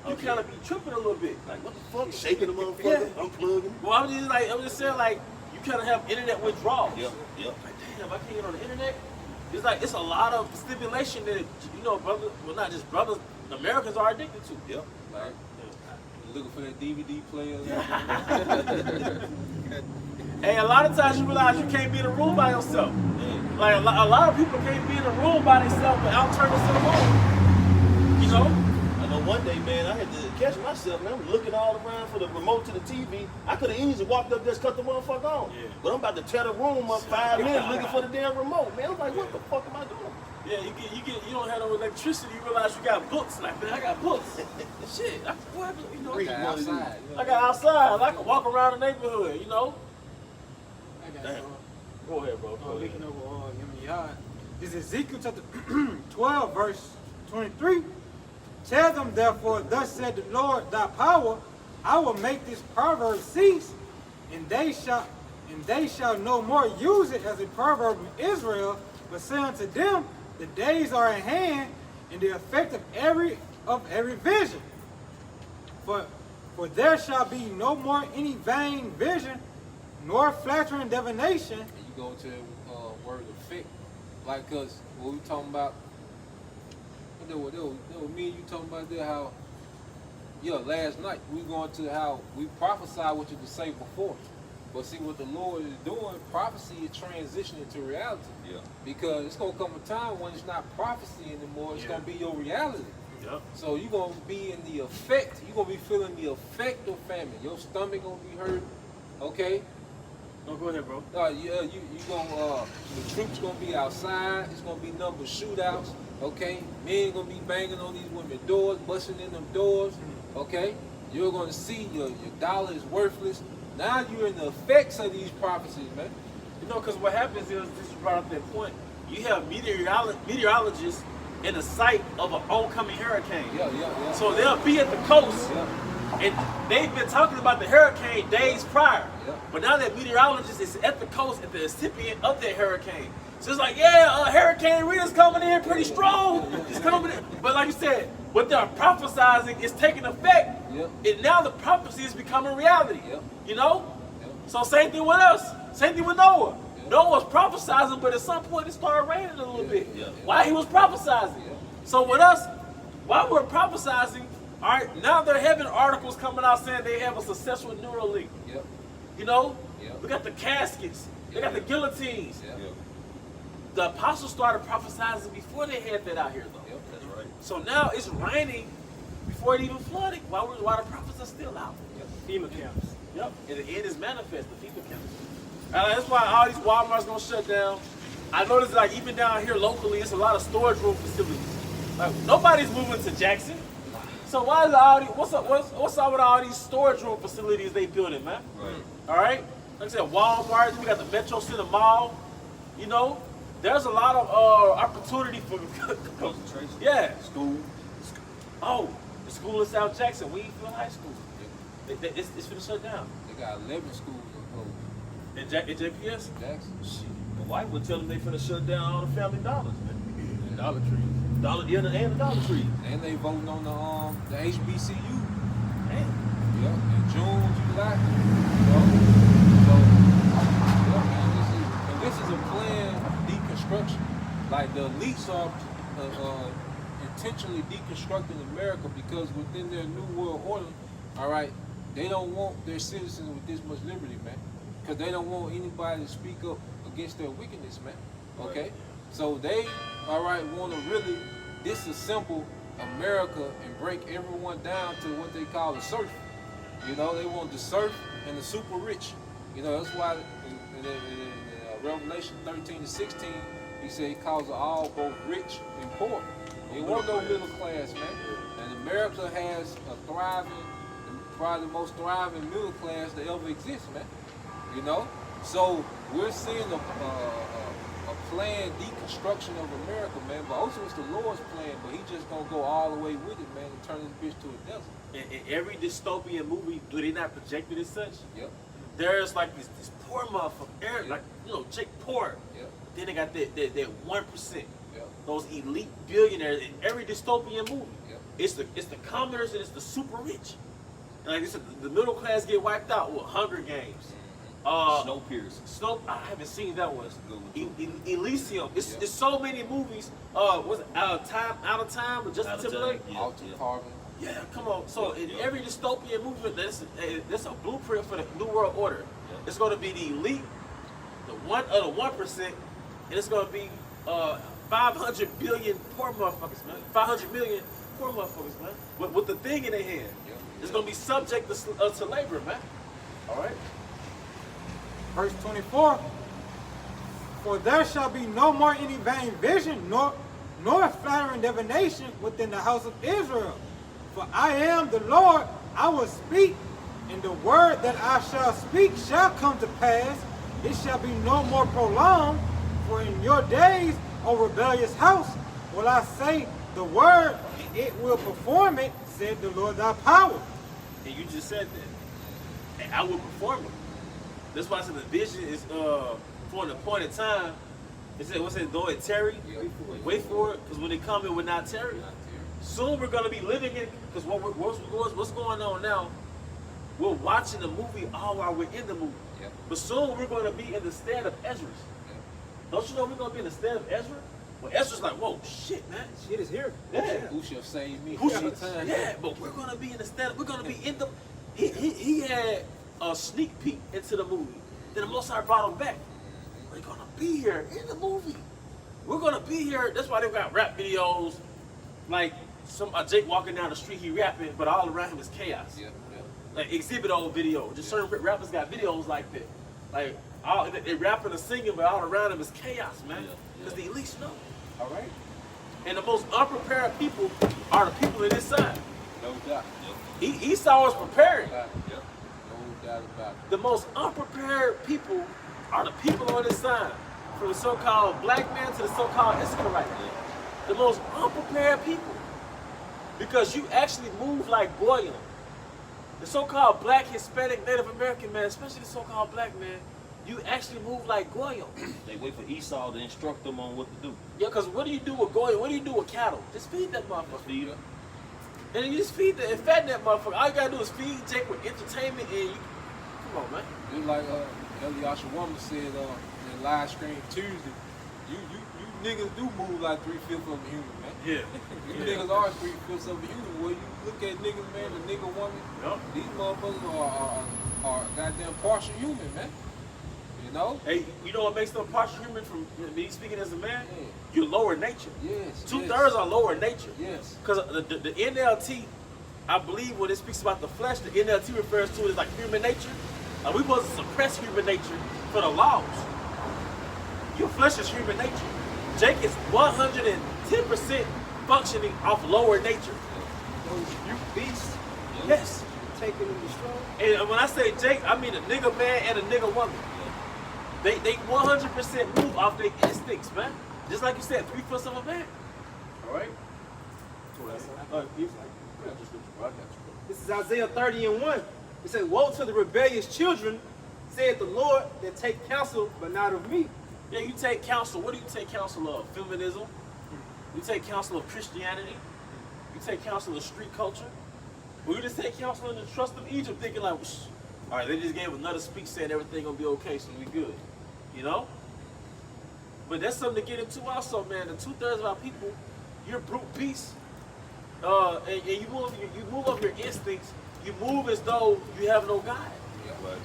you kind of be tripping a little bit. Like, what the fuck? Shaking the motherfucker, unplugging. Well, I'm just saying, like, you kind of have internet withdrawals. Yep. Like, damn, I can't get on the internet. It's like, it's a lot of stimulation that, you know, brother, well, not just brothers, Americans are addicted to. Yep. Like, looking for that DVD player. Hey, a lot of times you realize you can't be in a room by yourself. Like, a lot of people can't be in a room by themselves without turning to the room. You know? I know one day, man, I had to catch myself, man. I'm looking all around for the remote to the TV. I could have easily walked up there and cut the motherfucker on. Yeah. But I'm about to tear the room up 5 minutes looking for the damn remote. Man, I'm like, what the fuck am I doing? Yeah, you don't have no electricity. You realize you got books. Like, man, I got books. Shit, you know, Read one of these. outside. I got outside. I can walk around the neighborhood, you know? Damn. Go ahead, bro. Go ahead. Looking over Yah. This is Ezekiel chapter 12, verse 23. Tell them therefore, thus said the Lord thy power, I will make this proverb cease, and they shall no more use it as a proverb in Israel, but say unto them, the days are at hand, and the effect of every vision. For there shall be no more any vain vision, nor flattering divination. And you go to the word effect. Like, cause what we talking about, there was me and you talking about there how, last night we going to how we prophesied what you could say before. But see what the Lord is doing, prophecy is transitioning to reality. Yeah. Because it's gonna come a time when it's not prophecy anymore, it's gonna be your reality. Yep. So you're gonna be in the effect, you're gonna be feeling the effect of famine. Your stomach gonna be hurt, okay? No, go ahead, bro. You gonna the troops gonna be outside. It's gonna be number shootouts. Okay, men gonna be banging on these women's doors, busting in them doors. Okay, you're gonna see your dollar is worthless. Now you're in the effects of these prophecies, man. You know, because what happens is, this you brought up that point, you have meteorologists in the sight of an oncoming hurricane. Yeah. So they'll be at the coast, and they've been talking about the hurricane days prior. Yeah. But now that meteorologist is at the coast, at the recipient of that hurricane. So it's like, Hurricane Rita's coming in pretty strong. It's coming in. But like you said, what they're prophesizing is taking effect. Yep. And now the prophecy is becoming reality. Yep. You know? Yep. So same thing with us. Same thing with Noah. Yep. Noah was prophesizing, but at some point it started raining a little bit. Yeah. While he was prophesizing. Yeah. So with us, while we're prophesizing, all right, now they're having articles coming out saying they have a successful Neuralink. Yep. You know? Yep. We got the caskets. They got the guillotines. Yep. The apostles started prophesying before they had that out here, though. Yep. That's right. So now it's raining before it even flooded, while the prophets are still out. FEMA camps. Yep. And the end is manifest, the FEMA camps. That's why all these Walmart's gonna shut down. I noticed, like, even down here locally, it's a lot of storage room facilities. Like, nobody's moving to Jackson. So why is all these, what's up with all these storage room facilities they building, man? Right. All right? Like I said, Walmart, we got the Metro Center Mall. You know, there's a lot of opportunity for Concentration. yeah. School. Oh, the school in South Jackson, Wheatfield High School. It's finna shut down. They got 11 schools in JPS? Jackson. Shit. My wife would tell them they finna shut down all the Family Dollars, man. Dollar Tree. And the Dollar Tree. And they voting on the HBCU. Damn. Yep, in June, July. You know? So, yeah, man, this is a planned deconstruction. Like the elites are intentionally deconstructing America because within their new world order, all right, they don't want their citizens with this much liberty, man. Because they don't want anybody to speak up against their wickedness, man. Okay? Right. So they, all right, want to really disassemble America and break everyone down to what they call the serf. You know, they want the serf and the super rich. You know, that's why in Revelation 13 to 16, he said he calls all both rich and poor. They want no middle class, man. And America has a thriving, probably the most thriving middle class that ever exists, man. You know? So we're seeing a planned deconstruction of America, man. But also it's the Lord's plan, but he just gonna go all the way with it, man, and turn this bitch to a desert. In every dystopian movie, do they not project it as such? Yep. There's like this poor motherfucker, like, you know, Jake Poor. Yep. Then they got that 1%. Yep. Those elite billionaires in every dystopian movie. Yep. It's the commoners and it's the super rich. And like I said, the middle class get wiped out with Hunger Games. Snowpiercer. I haven't seen that one. Good one, too. Elysium. It's Yep. so many movies. Was it Out of Time with Justin Out of Time, Timberlake? yeah. Altered carbon. Yeah, come on. So in Yeah. every dystopian movie, that's a blueprint for the New World Order. Yeah. It's going to be the elite, the 1%, and it's going to be 500 billion poor motherfuckers, man. 500 million poor motherfuckers, man. With the thing in their hand. Yeah. It's going to be subject to labor, man. All right. Verse 24. For there shall be no more any vain vision, nor flattering divination within the house of Israel. For I am the Lord, I will speak, and the word that I shall speak shall come to pass. It shall be no more prolonged, for in your days, O rebellious house, will I say the word, and it will perform it, said the Lord thy power. And you just said that. And I will perform it. That's why I said the vision is for an appointed time. It said, what's it, though it tarry? Yeah. Wait for it, because when it come, it will not tarry. Soon we're going to be living in, because what's going on now, we're watching the movie all while we're in the movie. Yep. But soon we're going to be in the stead of Ezra. Yep. Don't you know we're going to be in the stead of Ezra? Well, Ezra's like, whoa, shit, man. Shit is here. Yeah. Who shall save me? Who Every should, time. yeah, but we're going to be in the stead, we're going to be in the, he had a sneak peek into the movie. Then the Most High brought him back. We're going to be here in the movie. We're going to be here. That's why they got rap videos like Jake walking down the street, he rapping, but all around him is chaos. Yeah, yeah. Like Exhibit old video. Just certain rappers got videos like that. Like they rapping and singing, but all around them is chaos, man. Because the elites know. All right. And the most unprepared people are the people in this side. No doubt. Esau was preparing. No doubt about it. The most unprepared people are the people on this side. From the so-called black man to the so-called Israelite. The most unprepared people. Because you actually move like Goyim. The so-called black, Hispanic, Native American man, especially the so-called black man, you actually move like Goyim. They wait for Esau to instruct them on what to do. Yeah, because what do you do with Goyim? What do you do with cattle? Just feed that motherfucker. Feed them. And you just feed and fatten that motherfucker. All you gotta do is feed Jake with entertainment and you, come on, man. Just like Eliasha Woman said in live stream Tuesday, you niggas do move like 3/5 of a human, man. Yeah. You niggas are 3/5 of a human. Well, you look at niggas, man, the nigga woman, Yep. these motherfuckers are goddamn partial human, man. You know? Hey, you know what makes them partial human from me speaking as a man? Yeah. Your lower nature. Yes. 2/3 are lower nature. Yes. Because the NLT, I believe when it speaks about the flesh, the NLT refers to it as like human nature. Like we supposed to suppress human nature for the laws. Your flesh is human nature. Jake is 110% functioning off lower nature. those rebuke beasts, Yes. taking and destroying. And when I say Jake, I mean a nigga man and a nigga woman. They 100% move off their instincts, man. Just like you said, 3/4 of a man. All right. This is Isaiah 30:1. It says, "Woe to the rebellious children, said the Lord, that take counsel, but not of me." Yeah, you take counsel. What do you take counsel of? Feminism. You take counsel of Christianity. You take counsel of street culture. Or you just take counsel in the trust of Egypt, thinking like, all right, they just gave another speech saying everything gonna be okay, so we good. You know? But that's something to get into also, man. The 2/3 of our people, you're brute beasts. And you move up your instincts. You move as though you have no God. Right.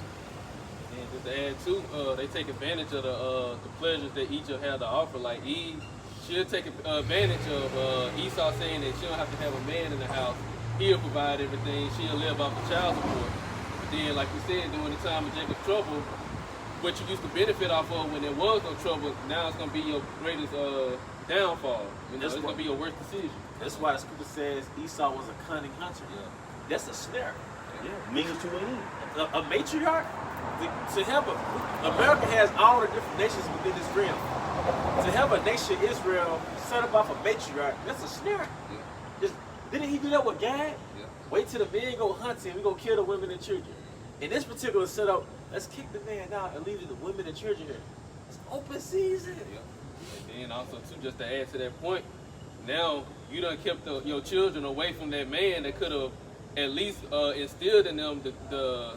And just to add too, they take advantage of the pleasures that Egypt had to offer. Like Eve, she'll take advantage of Esau saying that she don't have to have a man in the house. He'll provide everything. She'll live off the child support. But then, like you said, during the time of Jacob's trouble, what you used to benefit off of when there was no trouble, now it's gonna be your greatest downfall. You know, it's gonna be your worst decision. That's why the scripture says Esau was a cunning hunter. Yeah. That's a snare. Yeah. Means to an end. A matriarch, to have America has all the different nations within this realm. To have a nation Israel set up off a matriarch, that's a snare. Didn't he do that with Gad? Yeah. Wait till the men go hunting, we go kill the women and children. In this particular setup, let's kick the man out and leave the women and children here. It's open season. Yeah. And then also too, just to add to that point, now you done kept your children away from that man that could have at least instilled in them the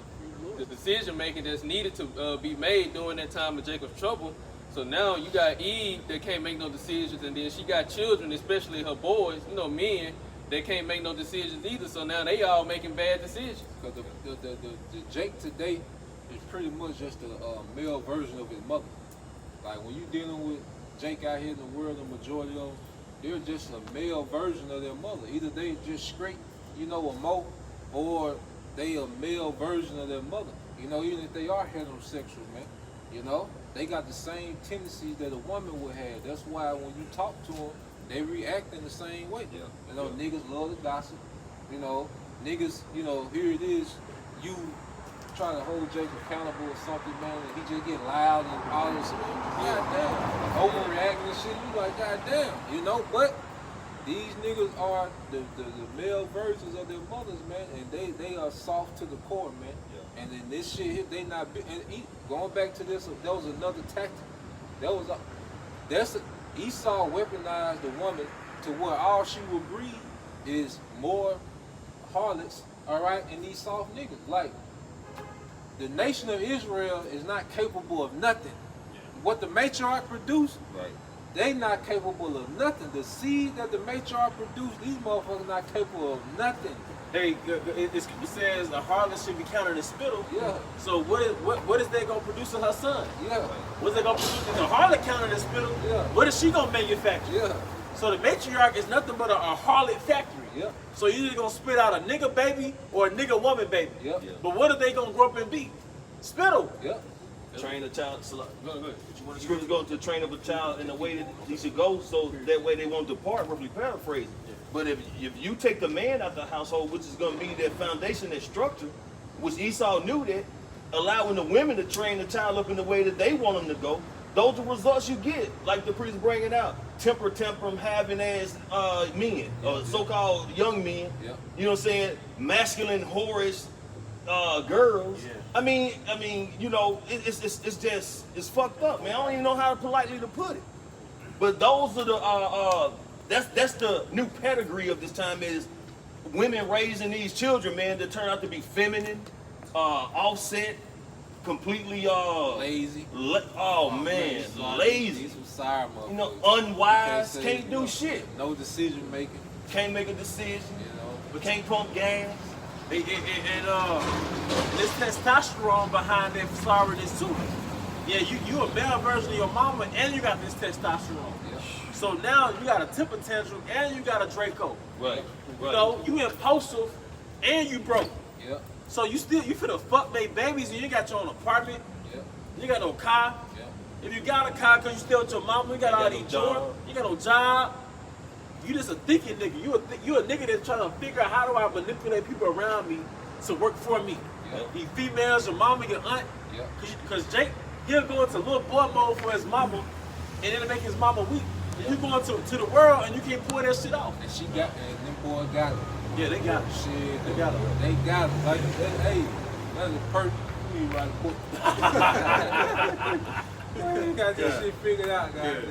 decision making that's needed to be made during that time of Jacob's trouble. So now you got Eve that can't make no decisions, and then she got children, especially her boys, men, they can't make no decisions either. So now they all making bad decisions. Because the Jake today is pretty much just a male version of his mother. Like when you dealing with Jake out here in the world, the majority of them, they're just a male version of their mother. Either they just straight, a mo, or they a male version of their mother. Even if they are heterosexual, man. They got the same tendencies that a woman would have. That's why when you talk to them, they react in the same way. Yeah. Niggas love to gossip. Niggas, here it is, you trying to hold Jake accountable or something, man, and he just get loud and all this, goddamn, overreacting and shit. You like, goddamn, but these niggas are the male versions of their mothers, man, and they are soft to the core, man. Yeah. And then this shit here, they not, going back to this, that was another tactic. Esau weaponized the woman to where all she will breed is more harlots, all right, and these soft niggas. Like, the nation of Israel is not capable of nothing. Yeah. What the matriarch produced, right, they not capable of nothing. The seed that the matriarch produced, these motherfuckers not capable of nothing. Hey, it says a harlot should be counted as spittle. Yeah. So what is they gonna produce in her son? Yeah. What's they gonna produce? If the harlot counted as spittle, yeah, what is she gonna manufacture? Yeah. So the matriarch is nothing but a harlot factory. Yeah. So you're either gonna spit out a nigga baby or a nigga woman baby. Yeah. Yeah. But what are they gonna grow up and be? Spittle. Yeah. Train a child. So, Go ahead. scriptures go to train up a child in the way that he should go, so that way they won't depart. Roughly paraphrasing. But if you take the man out of the household, which is going to be that foundation, that structure, which Esau knew that, allowing the women to train the child up in the way that they want them to go, those are the results you get. Like the priest bringing out, temper, having as men, so-called young men. Yeah. You know what I'm saying? Masculine, whorish girls. Yeah. I mean, it's fucked up, man. I don't even know how politely to put it. But those are the that's the new pedigree of this time, is women raising these children, man, that turn out to be feminine, offset, completely lazy. Man, lazy. Some sour motherfuckers. Unwise, can't do shit. No decision making. Can't make a decision. But can't pump gas. And this testosterone behind their sorrowness too. Yeah, you a male version of your mama, and you got this testosterone. Yeah. So now you got a temper tantrum, and you got a Draco. Right. You impulsive, and you broke. Yeah. So you finna fuck they babies, and you got your own apartment. Yeah. You got no car. Yeah. If you got a car, cause you still with your mama, you got all these jobs. You got no job. you just a thinking nigga. You a nigga that's trying to figure out how do I manipulate people around me to work for me. Yep. These females, your mama, your aunt. Yep. Because Jake, he'll go into little boy mode for his mama, and it'll make his mama weak. And you go into to the world and you can't pull that shit off. And she got, and them boys got it. Yeah, they got it. Shit, They got it. They got it. Like, hey, that's a perfect. You need to write a book. You got this shit figured out, guys.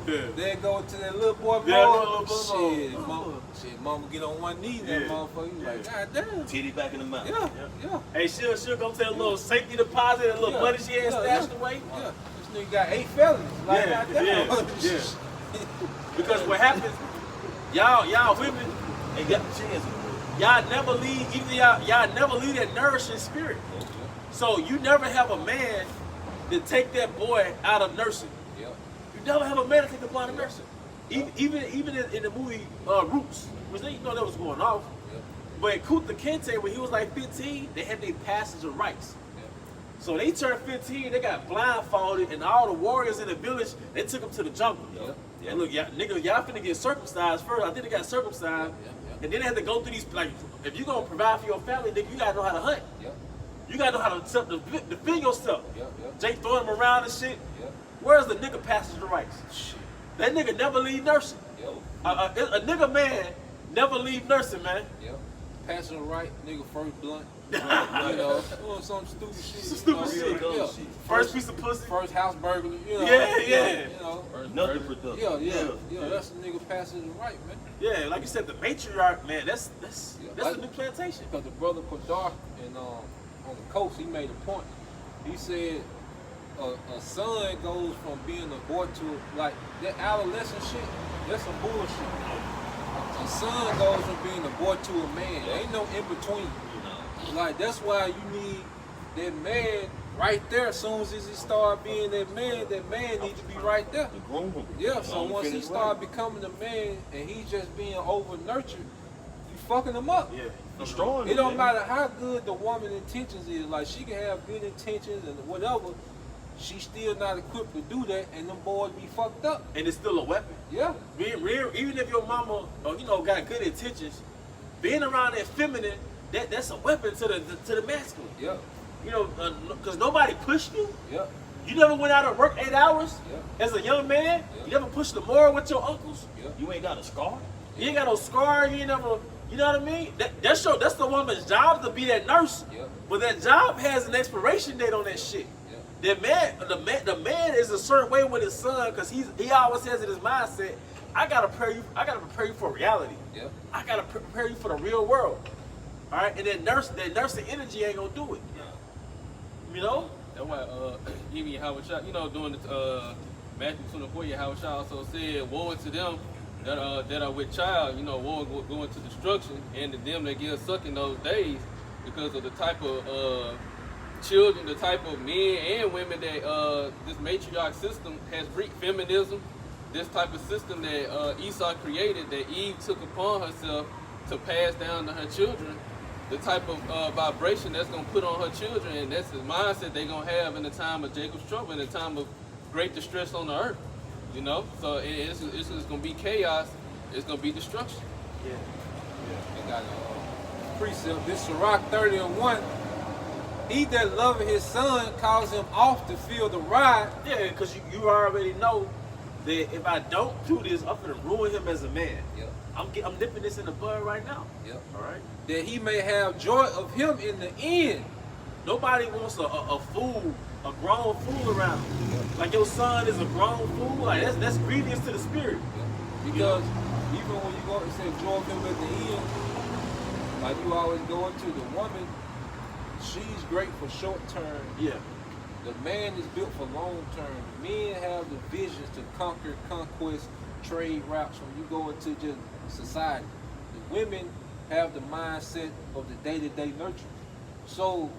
Yeah. They go to that little boy Yeah, mode. little boy Shit, mode. mama get on one knee. That Yeah. motherfucker. You like, God damn. Titty back in the mouth. Yeah. Hey, she'll go to a little safety deposit, a little money she had stashed away. Yeah. This nigga got 8 felonies. Like, Yeah, God damn. yeah. Because what happens, y'all women, They got the chance. y'all never leave, either y'all never leave that nourishing spirit. So you never have a man to take that boy out of nursing. Yep. You never have a man to take the boy out of nursing. Even in the movie Roots, which they that was going off. Yep. But Kunta Kinte, when he was like 15, they had their passenger rights. Yep. So they turned 15, they got blindfolded, and all the warriors in the village, they took them to the jungle. Yep. And look, y'all, niggas, y'all finna get circumcised first. I think they got circumcised. Yep. And then they had to go through these, like, if you gonna provide for your family, nigga, you gotta know how to hunt. Yep. You gotta know how to defend yourself. Yep. Jake throwing them around and shit. Yep. Where's the nigga passenger rights? Shit. That nigga never leave nursing. Yep. A nigga man never leave nursing, man. Yep. Passing the right, nigga first blunt. You know, doing some stupid shit. Some stupid you know, shit. Yeah. Shit. First piece of pussy. First house burglary. You know. Yeah. You know. Nothing productive. Yeah. That's a nigga passing the right, man. Yeah, like you said, the matriarch, man, that's like- a new plantation. Because the brother Kodar and on the coast, he made a point. He said a son goes from being a boy to like that adolescent shit. That's some bullshit. A son goes from being a boy to a man. There ain't no in between. Like that's why you need that man right there. As soon as he start being that man need to be right there. The groom. Yeah, so Long once he finish start right. becoming a man and he's just being over nurtured, you fucking him up. Yeah. Destroying It don't man. matter how good the woman's intentions is. Like she can have good intentions and whatever, she's still not equipped to do that, and them boys be fucked up. And it's still a weapon. Yeah, Even if your mama, got good intentions, being around that feminine, that's a weapon to the masculine. yeah, You know, because nobody pushed you. yeah, You never went out and worked 8 hours yeah, as a young man. Yeah. You never pushed the moral with your uncles. yeah. You ain't got a scar? You ain't got no scar. You ain't never. You know what I mean? That's the woman's job to be that nurse. Yeah. But that job has an expiration date on that shit. Yeah. The man is a certain way with his son because he always has in his mindset, I gotta prepare you for reality. Yeah. I gotta prepare you for the real world. All right, and that nursing energy ain't gonna do it. You know? That's why even Howard Shah, during the Matthew 24, Howard Shah also said, woe unto them that are with child, woe go into destruction, and to them that give suck in those days, because of the type of children, the type of men and women that this matriarch system has breed feminism, this type of system that Esau created, that Eve took upon herself to pass down to her children, the type of vibration that's going to put on her children, and that's the mindset they're going to have in the time of Jacob's trouble, in the time of great distress on the earth. So it's just going to be chaos, it's going to be destruction. Yeah. They got a precept. This Sirach 30:1. He that loveth his son calls him off to feel the ride. Yeah, because you already know that if I don't do this, I'm gonna ruin him as a man. Yep. I'm nipping this in the bud right now. Yep. All right. That he may have joy of him in the end. Nobody wants a fool, a grown fool around. Like your son is a grown fool. Like that's grievous to the spirit. Because even when you go and say joy of him at the end, like you always go into the woman, she's great for short term. Yeah. The man is built for long term. Men have the visions to conquer, conquest, trade routes when you go into just society. The women have the mindset of the day-to-day nurture. So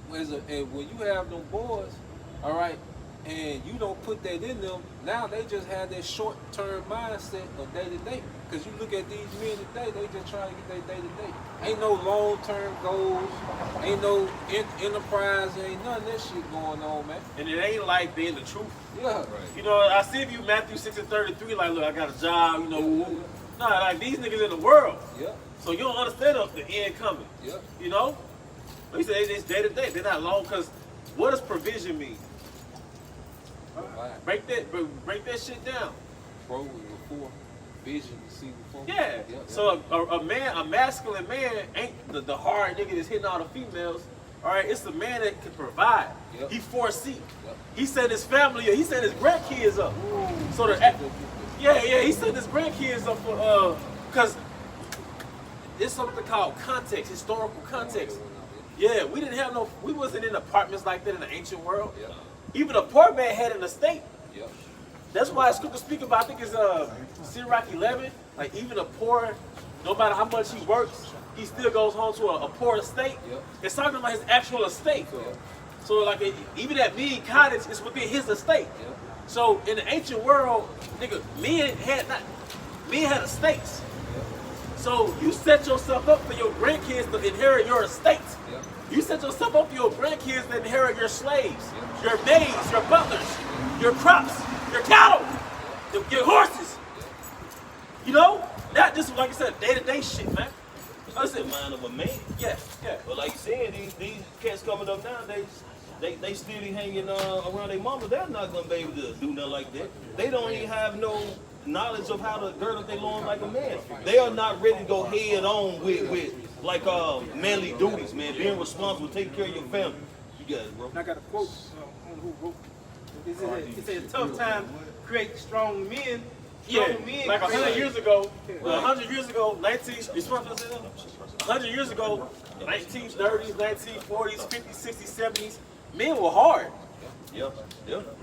when you have them boys, all right, and you don't put that in them, now they just have that short-term mindset of day-to-day. Because you look at these men today, they just trying to get their day-to-day. Ain't no long-term goals, ain't no enterprise, ain't none of that shit going on, man. And it ain't like being the truth. Yeah. You know, I see if you Matthew 6:33, like, look, I got a job, Nah, like these niggas in the world. Yep. So you don't understand the end coming. Yep. You know? He said it's day to day. They're not long because what does provision mean? Provide. Break that shit down. Pro before. Vision to see before. Yeah. Yep. So a masculine man ain't the hard nigga that's hitting all the females. All right, it's the man that can provide. Yep. He foresee. Yep. He set his family. He set his grandkids up. So he set his grandkids up for because there's something called context, historical context. Yeah, we wasn't in apartments like that in the ancient world. Yep. Even a poor man had an estate. Yep. That's why scripture speak about, I think it's Sirach 11, like even a poor, no matter how much he works, he still goes home to a poor estate. Yep. It's talking about his actual estate. Yep. So like even that mean cottage is within his estate. Yep. So in the ancient world, nigga, men had estates. Yep. So you set yourself up for your grandkids to inherit your estate. Yep. You set yourself up for your grandkids to inherit your slaves, Yep. your maids, your butlers, your crops, your cattle, your horses. You know? Not just like I said, day-to-day shit, man. That's the mind of a man. Yeah. But like you said, these cats coming up nowadays, they still be hanging around their mama. They're not gonna be able to do nothing like that. They don't even have no knowledge of how to gird up their loins like a man. They are not ready to go head on with like manly duties, man. Being responsible, taking care of your family. You got it, bro. And I got a quote on who wrote. It said, tough time create strong men. Yeah, Strong men like 100 create- years ago, 100 years ago, 100 years ago, 1930s, 1940s, 50s, 60s, 70s, men were hard. Yep.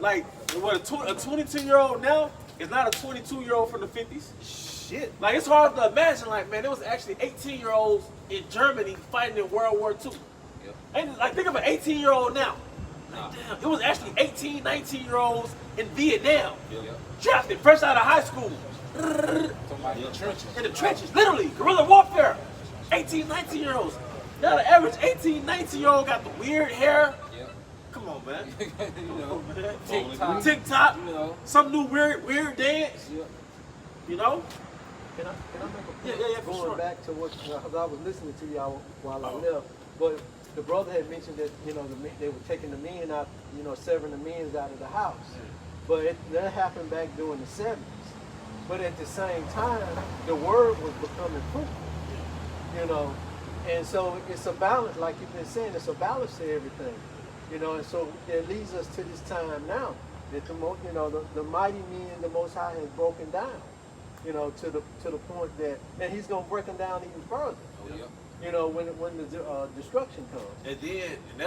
Like, what a 22-year-old now is not a 22-year-old from the 50s. Shit. Like, it's hard to imagine, like, man, there was actually 18-year-olds in Germany fighting in World War II. Yep. And, like, think of an 18-year-old now. Like, damn, it was actually 18, 19-year-olds in Vietnam. Yep. Drafted fresh out of high school. Talking about the trenches. In the trenches, literally, guerrilla warfare. 18, 19-year-olds. Now the average 18, 19-year-old got the weird hair. Yep. Come on, man. You know, man. TikTok. TikTok. You know. Some new weird dance. Yep. You know? Can I make a point? Yeah, for Going sure. back to what, because I was listening to y'all while I Oh. left, but the brother had mentioned that, you know, they were taking the men out, you know, severing the men out of the house. But that happened back during the 70s. But at the same time, the word was becoming fruitful, you know. And so it's a balance, like you've been saying, it's a balance to everything, you know. And so it leads us to this time now that the mighty men, the Most High has broken down, you know, to the point that, and He's gonna break them down even further, Oh, yep. you know, when the destruction comes. And then, and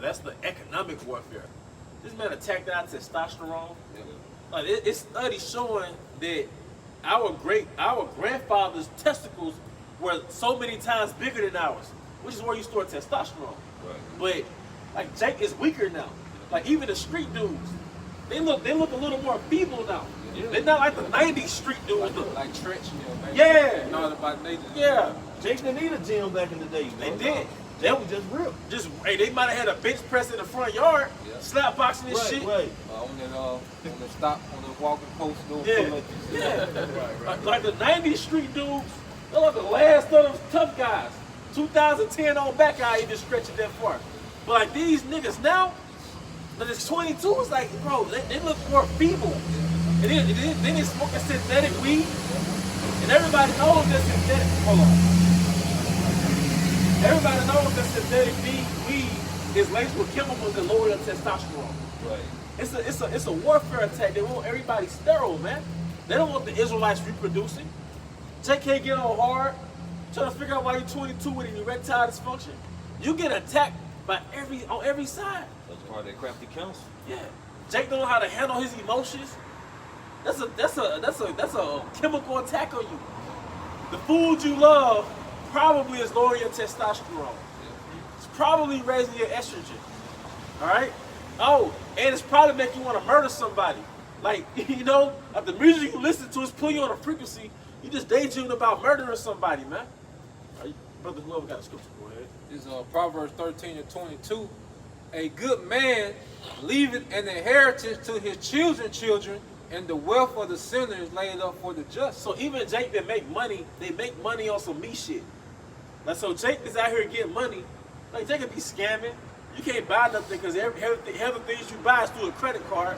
that's the economic warfare. This man attacked our testosterone. Yep. Like it's studies showing that our grandfather's testicles were so many times bigger than ours, which is where you store testosterone. Right. But like Jake is weaker now. Like even the street dudes, they look a little more feeble now. Yeah. They're not like the '90s street dudes. Like trench, you know, man. Yeah. You know about nature. Yeah, Jake didn't need a gym back in the day, they man. did. That was just real. Just hey, they might have had a bench press in the front yard, Yeah. slap boxing and shit. Right. On the stop, on the walking post, doing Yeah, pull-ups. yeah. Like the '90s street dudes, they're like the last of those tough guys. 2010 on back out, even stretching that far. But like these niggas now, that it's 22, it's like, bro, they look more feeble. And then they smoking synthetic weed, and everybody knows that synthetic. Hold on. Everybody knows that synthetic weed is laced with chemicals that lower your testosterone. Right. It's a warfare attack. They want everybody sterile, man. They don't want the Israelites reproducing. Jake can't get on hard. Trying to figure out why you're 22 with an erectile dysfunction. You get attacked by on every side. That's part of that crafty counsel. Yeah. Jake don't know how to handle his emotions. That's a chemical attack on you. The food you love probably is lowering your testosterone. It's probably raising your estrogen. All right? Oh, and it's probably making you want to murder somebody. Like, you know, like the music you listen to is pulling you on a frequency. You just daydreaming about murdering somebody, man. Brother, whoever got a scripture, go ahead. This is Proverbs 13:22. A good man leaveth an inheritance to his children, and the wealth of the sinner is laid up for the just. So even Jake that make money, they make money on some me shit. Like, so Jake is out here getting money. Like, Jake could be scamming. You can't buy nothing because everything things you buy is through a credit card.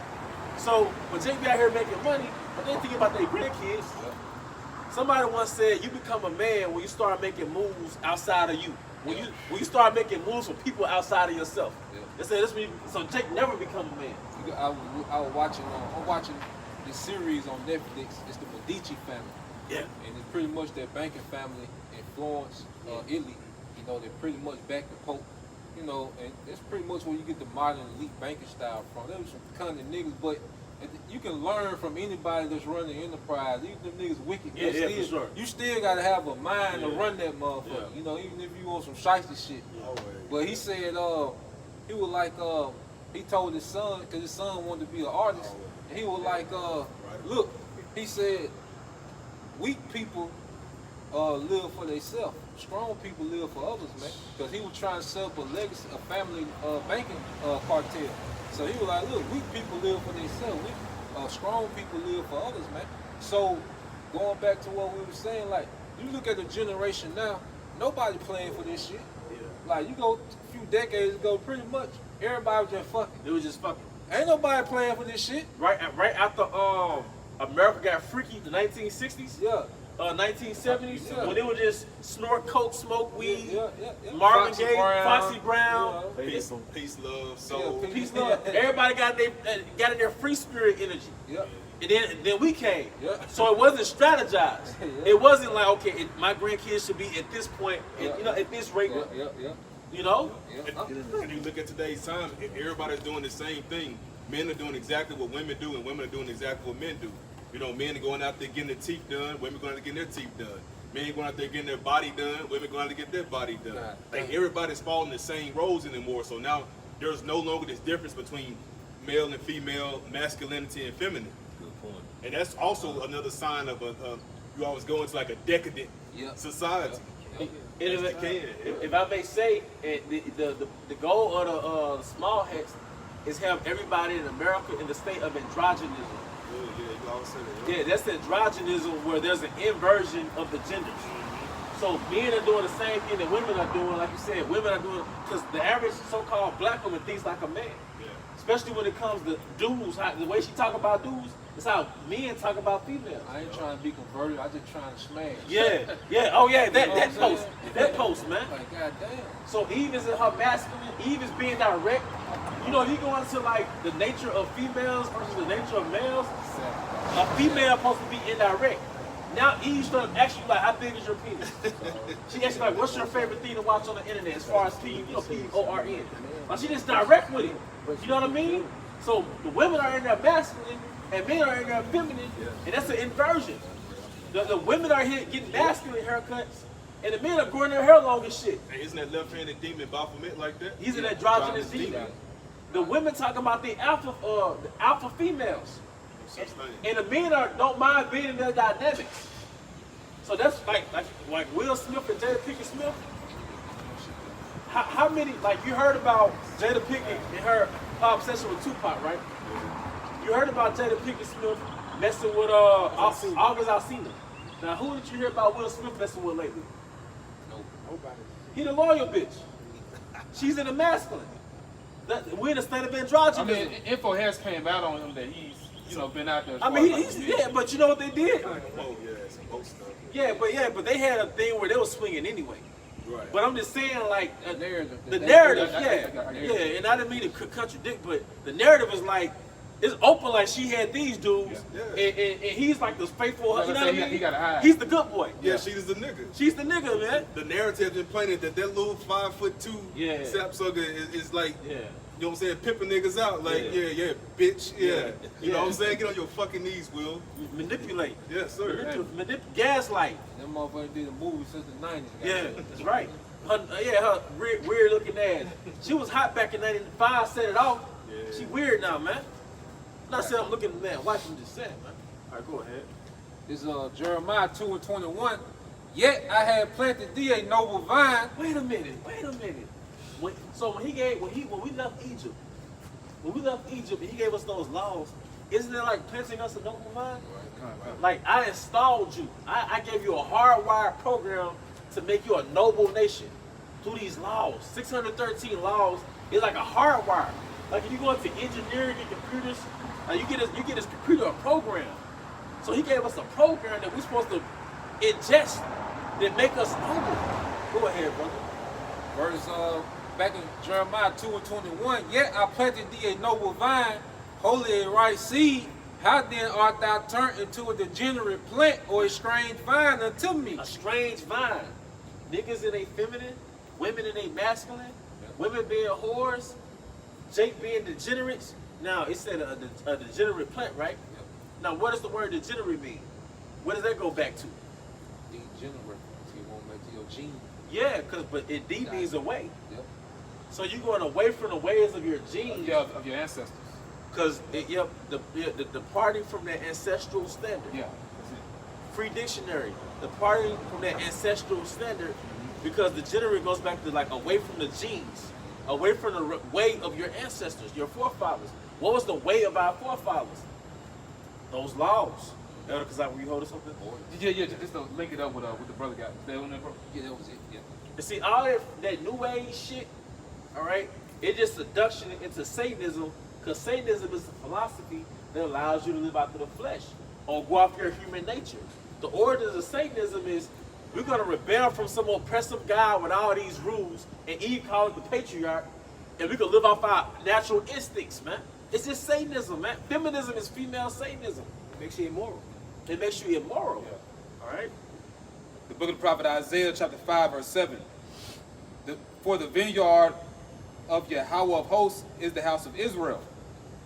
So when Jake be out here making money, but they think about their grandkids. Somebody once said, you become a man when you start making moves outside of you. When you start making moves for people outside of yourself. They said this when so Jake never become a man. I was watching. I'm watching this series on Netflix. It's the Medici family. Yeah. And it's pretty much that banking family in Florence, Italy. You know, they pretty much back the Pope. You know, and that's pretty much where you get the modern elite banking style from. There was some cunning niggas, but you can learn from anybody that's running an enterprise. Even them niggas wicked. For sure. You still gotta have a mind to run that motherfucker. Yeah. You know, even if you want some shiesty shit. But he said, he was like, he told his son, because his son wanted to be an artist, and he was like, look, he said, weak people live for themselves. Strong people live for others, man. Because he was trying to set up a legacy, a family banking cartel. So he was like, look, weak people live for themselves. Strong people live for others, man. So going back to what we were saying, like, you look at the generation now, nobody playing for this shit. Yeah. Like, you go a few decades ago, pretty much, everybody was just fucking. It was just fucking. Ain't nobody playing for this shit. Right after America got freaky, the 1960s. Yeah. 1970s, Yeah. when it was just snort coke, smoke weed, Yeah. Marvin Foxy Gaye, Brown, Foxy Brown, Peace, love, soul. peace, love. Everybody got in their free spirit energy. Yeah. And then we came. Yeah. So it wasn't strategized. Yeah. It wasn't like, okay, my grandkids should be at this point, Yeah. you know, at this rate. Yeah. You know? Yeah. And you look at today's time, everybody's doing the same thing. Men are doing exactly what women do, and women are doing exactly what men do. You know, men are going out there getting their teeth done, women going out there getting their teeth done. Men going out there getting their body done, women going out there getting their body done. Right. Like, everybody's following the same roles anymore, so now there's no longer this difference between male and female, masculinity and feminine. Good point. And that's also another sign of you always go into like a decadent society. And if I may say, the goal of the small hex is have everybody in America in the state of androgynism. Yeah, you always say that. Yeah, that's the androgynism where there's an inversion of the genders. So men are doing the same thing that women are doing, like you said, women are doing, because the average so-called black woman thinks like a man. Yeah. Especially when it comes to dudes, the way she talk about dudes, is how men talk about females. I ain't trying to be converted, I just trying to smash. Yeah, oh yeah, that post, man. Like, goddamn. So Eve is in her masculine, Eve is being direct. You know, if you go into like the nature of females versus the nature of males, a female supposed to be indirect. Now Eve started asking you like, how big is your penis? She asked you like, what's your favorite thing to watch on the internet as far as P-O-R-N? Like, she just direct with it. You know what I mean? So the women are in their masculine and men are in their feminine, and that's an inversion. The women are here getting masculine haircuts, and the men are growing their hair long as shit. Hey, isn't that left-handed demon Baphomet like that? He's an androgynous demon. The women talk about the alpha females. And the men don't mind being in their dynamics. So that's like Will Smith and Jada Pinkett Smith. How many, like, you heard about Jada Pinkett and her obsession with Tupac, right? You heard about Jada Pinkett Smith messing with August Alsina. Now, who did you hear about Will Smith messing with lately? Nobody. He the loyal bitch. She's in the masculine. We're in a state of androgynism. I mean, info has came out on him that he's, been out there. I mean, but you know what they did? Some both stuff. But they had a thing where they were swinging anyway. Right. But I'm just saying, like, The narrative. and I didn't mean to contradict, but the narrative is like, it's open like she had these dudes, and he's like the faithful, you know what I mean? He got to hide. He's the good boy. Yeah, she's the nigga. She's the nigga, man. The narrative been planted that little 5'2" sapsucker is like, you know what I'm saying, pimping niggas out. Like, bitch, You know what I'm saying? Get on your fucking knees, Will. Manipulate. Yes, sir. Gaslight. That motherfucker did a movie since the 90s. Yeah, that's right. Her weird looking ass. She was hot back in 95, set it off. Yeah. She weird now, man. I'm not saying I'm looking at man, wife, I'm just saying, man. All right, go ahead. This is Jeremiah 2:21. Yet I had planted thee a noble vine. Wait a minute. So when we left Egypt, and he gave us those laws, Isn't it like planting us a noble vine? Like I installed you. I gave you a hardwired program to make you a noble nation through these laws. 613 laws is like a hardwire. Like if you go into engineering and computers, you get this computer a program. So he gave us a program that we're supposed to ingest that make us noble. Go ahead, brother. Verse back in Jeremiah 2:21, yet I planted thee a noble vine, holy and right seed. How then art thou turned into a degenerate plant or a strange vine unto me? A strange vine. Niggas in a feminine, women in a masculine, women being whores, Jake being degenerates. Now it said a degenerate plant, right? Yep. Now what does the word degenerate mean? What does that go back to? Degenerate. So you won't make to your gene. Yeah, but it means away. Yep. So you're going away from the ways of your genes. Of your ancestors. Because departing from that ancestral standard. Yeah, that's it. Free dictionary. Departing from that ancestral standard, because degenerate goes back to like away from the genes, away from the way of your ancestors, your forefathers. What was the way of our forefathers? Those laws. Elder Kazak, will you hold us something? Yeah, just to link it up with the brother guy. Is that on there, bro? Yeah, that was it. Yeah. And see, all that new age shit, all right, it's just seduction into Satanism, because Satanism is a philosophy that allows you to live out of the flesh or go off your human nature. The origins of Satanism is we're going to rebel from some oppressive God with all these rules, and Eve called it the patriarch, and we can live off our natural instincts, man. It's just Satanism, man. Feminism is female Satanism. It makes you immoral. It makes you immoral. All right? The book of the prophet Isaiah, chapter 5, verse 7. For the vineyard of Yahweh of hosts is the house of Israel,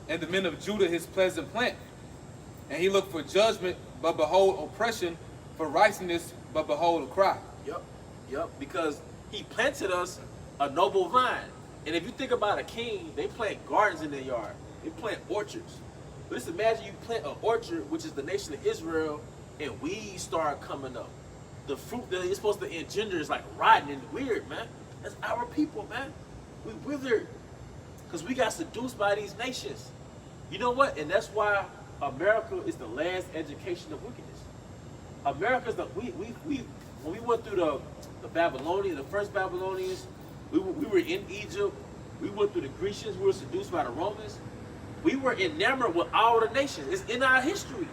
and the men of Judah his pleasant plant. And he looked for judgment, but behold oppression, for righteousness, but behold a cry. Yep, because he planted us a noble vine. And if you think about a king, they plant gardens in their yard. They plant orchards. But just imagine you plant an orchard, which is the nation of Israel, and weeds start coming up. The fruit that it's supposed to engender is like rotten and weird, man. That's our people, man. We withered because we got seduced by these nations. You know what? And that's why America is the last education of wickedness. America's the when we went through the Babylonians, the first Babylonians, we were in Egypt. We went through the Grecians. We were seduced by the Romans. We were enamored with all the nations. It's in our history.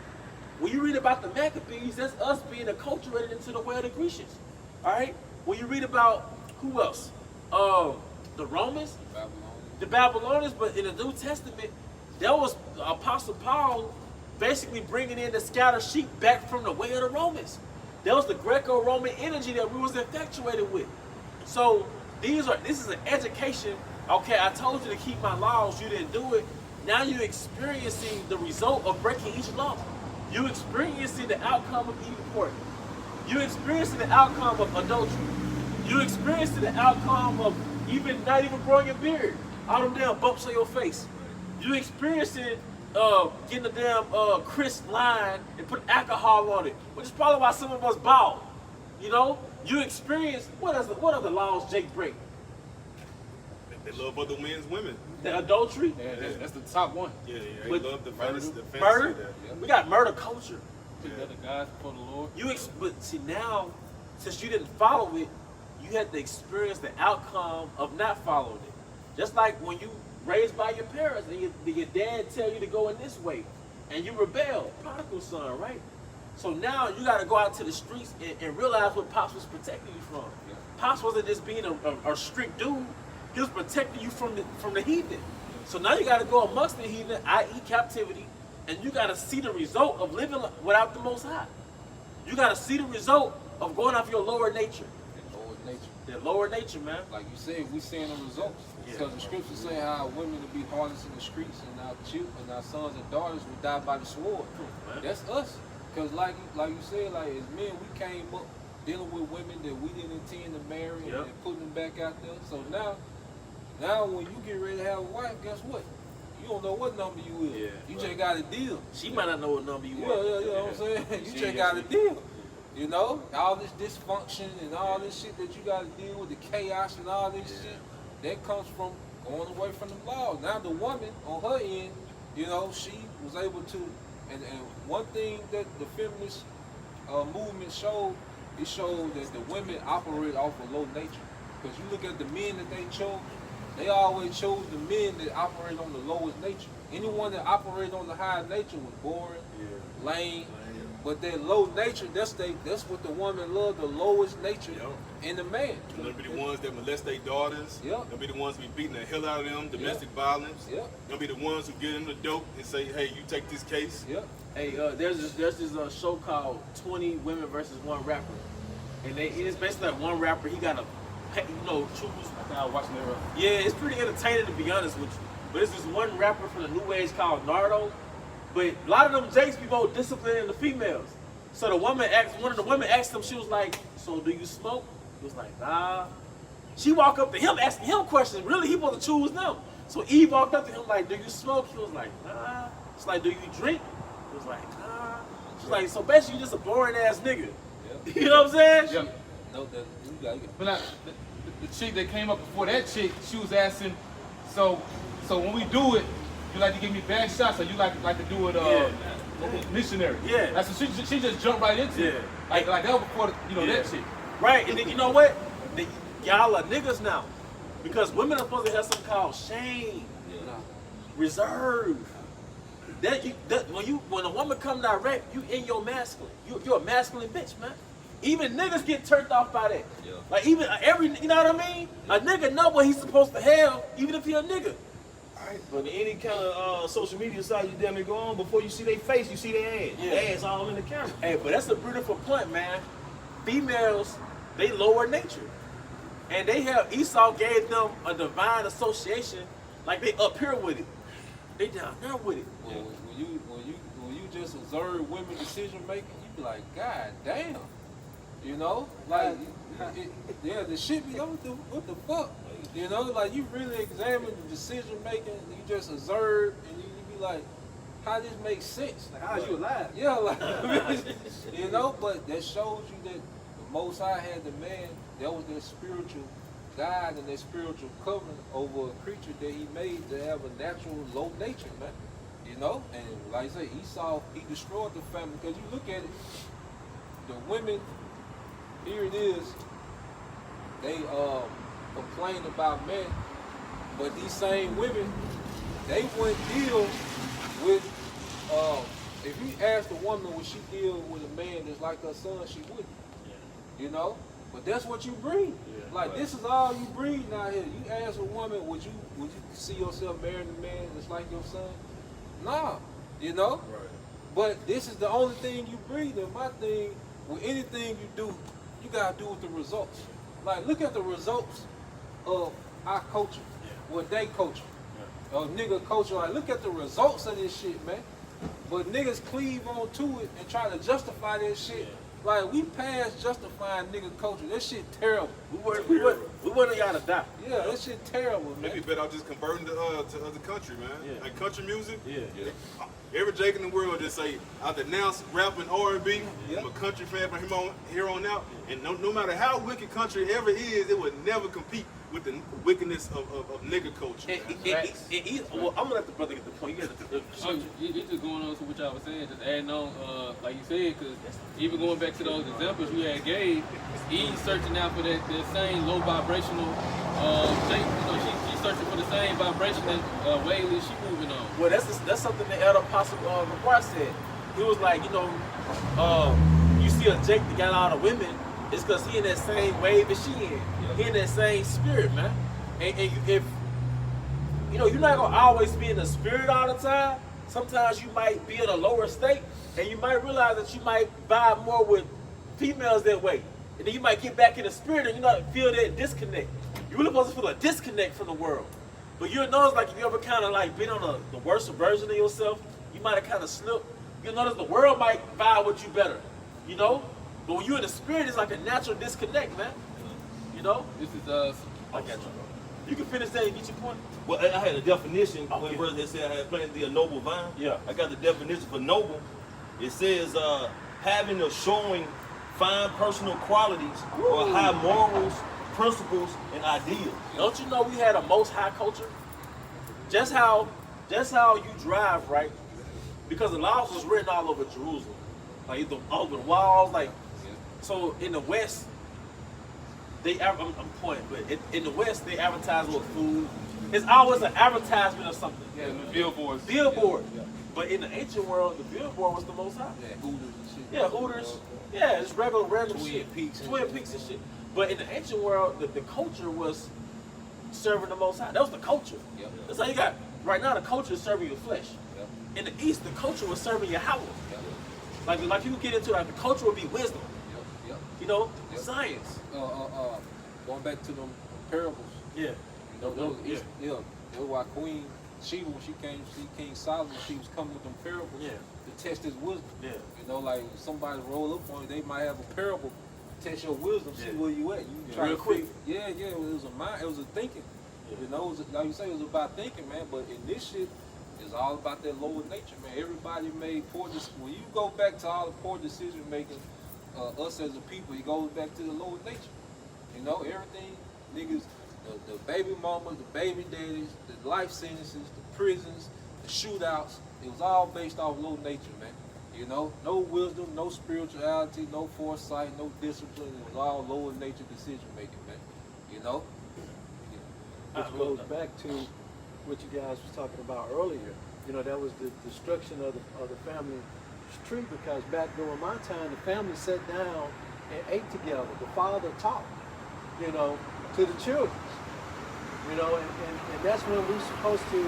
When you read about the Maccabees, that's us being acculturated into the way of the Grecians. All right. When you read about who else? The Romans, the Babylonians. But in the New Testament, that was Apostle Paul basically bringing in the scattered sheep back from the way of the Romans. That was the Greco-Roman energy that we was infatuated with. So this is an education. Okay, I told you to keep my laws, you didn't do it. Now you're experiencing the result of breaking each law. You're experiencing the outcome of eating pork. You're experiencing the outcome of adultery. You're experiencing the outcome of not even growing your beard. All them damn bumps on your face. You're experiencing getting a damn crisp line and put alcohol on it, which is probably why some of us bald. You know, you experience what are the laws Jake break? They love other men's women. The adultery. Yeah, that's the top one. Yeah, they But love the fantasy. Murder. Of that. We got murder culture. Pick other guys before the Lord. But see now, since you didn't follow it, you had to experience the outcome of not following it. Just like when you raised by your parents and your dad tell you to go in this way, and you rebel, prodigal son, right? So now you got to go out to the streets and realize what Pops was protecting you from. Pops wasn't just being a strict dude. He was protecting you from the heathen. So now you got to go amongst the heathen, i.e. captivity, and you got to see the result of living without the Most High. You got to see the result of going off your lower nature. The lower nature, man. Like you said, we seeing the results. Because the scriptures say how women will be harnessed in the streets, and our children and our sons and daughters will die by the sword. That's us. Because like you said, like as men, we came up dealing with women that we didn't intend to marry and putting them back out there. So now when you get ready to have a wife, guess what? You don't know what number you is. You just got a deal. She might not know what number you are. Yeah, you know what I'm saying? You just got a deal. You know, all this dysfunction and all this shit that you got to deal with, the chaos and all this shit, that comes from going away from the law. Now the woman on her end, you know, she was able to, and one thing that the feminist movement showed, it showed that the women operate off of low nature. Because you look at the men that they chose, they always chose the men that operate on the lowest nature. Anyone that operated on the higher nature was boring, lame. But that low nature, that's what the woman loved, the lowest nature in the man. Gonna be the ones that molest their daughters. Yep. Gonna be the ones be beating the hell out of them, domestic violence. Yep. Gonna be the ones who get in the dope and say, hey, you take this case. Yep. Hey, there's this show called 20 Women versus One Rapper, and it's basically like one rapper. He got choose. I think I was watching that. Yeah, it's pretty entertaining to be honest with you. But it's this one rapper from the new age called Nardo. But a lot of them jakes be more disciplined than the females. So one of the women asked him, she was like, so do you smoke? He was like, nah. She walked up to him asking him questions. Really, he supposed to choose them. So Eve walked up to him like, do you smoke? He was like, nah. She's like, do you drink? He was like, nah. She's like, so basically you just a boring ass nigga. Yep. You know what I'm saying? Yeah. No, that you got it. But the chick that came up before that chick, she was asking, so when we do it, you like to give me back shots, or you like to do it missionary? Yeah. That's what she just jumped right into it. Like that was before that chick. Right, and then you know what? Y'all are niggas now. Because women are supposed to have something called shame, reserve. When a woman come direct, you in your masculine. You're a masculine bitch, man. Even niggas get turned off by that. Yeah. Like even you know what I mean? A nigga know what he's supposed to have, even if he a nigga. Right. But any kind of social media site you damn near go on, before you see their face, you see their ass. Yeah. Their ass all in the camera. Hey, but that's a beautiful point, man. Females, they lower nature. And Esau gave them a divine association, like they up here with it. They down there with it. Well, when you just observe women decision making, you be like, God damn. You know? Like the shit be what the fuck? You know, like you really examine the decision making, you just observe and you be like, how this makes sense? Like, how are you alive? Yeah, like you know, but that shows you that the Most High had the man, that was their spiritual guide and their spiritual covenant over a creature that he made to have a natural low nature, man. You know? And like I say, Esau, he destroyed the family, because you look at it, the women, here it is, they complain about men, but these same women, they wouldn't deal with, if you asked a woman would she deal with a man that's like her son, she wouldn't. You know? But that's what you breed. Like this is all you breed out here. You ask a woman, would you see yourself marrying a man that's like your son? Nah. You know? Right. But this is the only thing you breed. And my thing, with anything you do, you gotta do with the results. Like look at the results of our culture, what they culture, nigga culture. Like look at the results of this shit, man. But niggas cleave on to it and try to justify that shit. Like we past justifying nigga culture. That shit terrible. We wanted y'all to die. Yeah, that shit terrible, man. Maybe better off just converting to other country, man. Yeah. Like country music. Yeah. Every Jake in the world just say, I denounce rap and R&B. I'm a country fan from here on out. And no matter how wicked country ever is, it would never compete with the wickedness of nigga culture. Well, I'm gonna let the brother get the point. You got the It's just going on to what y'all was saying, just adding on, like you said, because even going back to those examples you had gave, Eve's searching out for that same low vibrational, she's searching for the same vibration that Waylon, she moving on. Well, that's something the elder apostle McQuarrie said. He was like, you see a Jake that got all the women, it's because he in that same wave as she in. He in that same spirit, man. And if you're not gonna always be in the spirit all the time. Sometimes you might be in a lower state, and you might realize that you might vibe more with females that way. And then you might get back in the spirit, and you not feel that disconnect. You're really supposed to feel a disconnect from the world. But you'll notice, like, if you ever kind of like been on the worst version of yourself, you might have kind of slipped. You'll notice the world might vibe with you better, you know? But when you're in the spirit, it's like a natural disconnect, man. You know? This is I got you. You can finish that and get your point. Well, I had a definition when brother that said I had planted the noble vine. Yeah. I got the definition for noble. It says having or showing fine personal qualities or high morals, principles, and ideals. Don't you know we had a most high culture? Just how That's how you drive, right? Because the laws was written all over Jerusalem, like over the walls, like. So in the West, I'm pointing, but in the West they advertise with food. It's always an advertisement of something. Yeah, the billboards. Billboard. Yeah. But in the ancient world, the billboard was the most high. Yeah, Hooters and shit. Yeah, Hooters. Yeah, it's regular random Twin shit. Peaks and Twin Peaks and shit. But in the ancient world, the culture was serving the most high. That was the culture. Yep. That's how you got right now. The culture is serving your flesh. Yep. In the East, the culture was serving your house. Yep. Like you get into like the culture would be wisdom. Yep. Yep. You know, Yep. science. Going back to them parables. Yeah. You know, that was why Queen Sheba, when she came to see King Solomon, she was coming with them parables to test his wisdom. Yeah. You know, like if somebody roll up on you, they might have a parable, test your wisdom, see where you at. You try Real to quick. Yeah, it was a mind, it was a thinking. You know, like you say, it was about thinking, man. But in this shit, it's all about that lower nature, man. Everybody made poor decisions. When you go back to all the poor decision making, us as a people, it goes back to the lower nature. You know, everything, niggas, the baby mamas, the baby daddies, the life sentences, the prisons, the shootouts, it was all based off low nature, man. You know, no wisdom, no spirituality, no foresight, no discipline. It was all lower nature decision making, man. You know? Which goes back to what you guys was talking about earlier. You know, that was the destruction of the family tree, because back during my time, the family sat down and ate together. The father taught, you know, to the children. You know, and that's when we're supposed to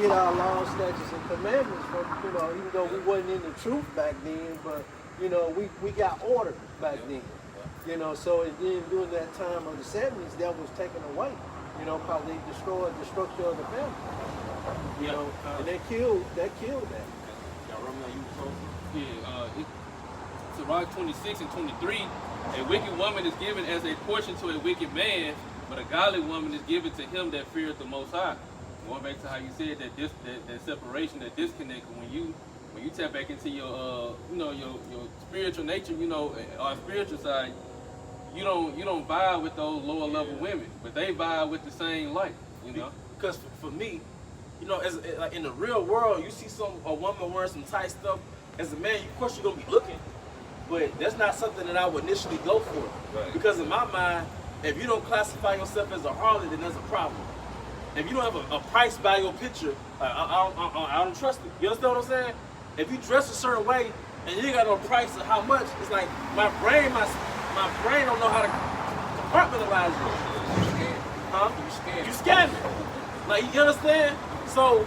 get our laws, statutes, and commandments from, you know, even though we wasn't in the truth back then, but, you know, we got order back then. You know, so and then during that time of the 70s, that was taken away. You know, because they destroyed the structure of the family. You know, and that killed that. Y'all remember you was Yeah, Sirach 26 and 23, a wicked woman is given as a portion to a wicked man, but a godly woman is given to him that feareth the Most High. Going back to how you said that separation, that disconnect, when you tap back into your your spiritual nature, you know, our spiritual side, you don't vibe with those lower level women, but they vibe with the same life, you know. Because for me, you know, as like in the real world, you see a woman wearing some tight stuff. As a man, of course you're gonna be looking, but that's not something that I would initially go for. Right. Because in my mind, if you don't classify yourself as a harlot, then there's a problem. If you don't have a price by your picture, I don't trust it. You understand what I'm saying? If you dress a certain way and you ain't got no price of how much, it's like my brain don't know how to compartmentalize you. Huh? You scamming. Like, you understand? So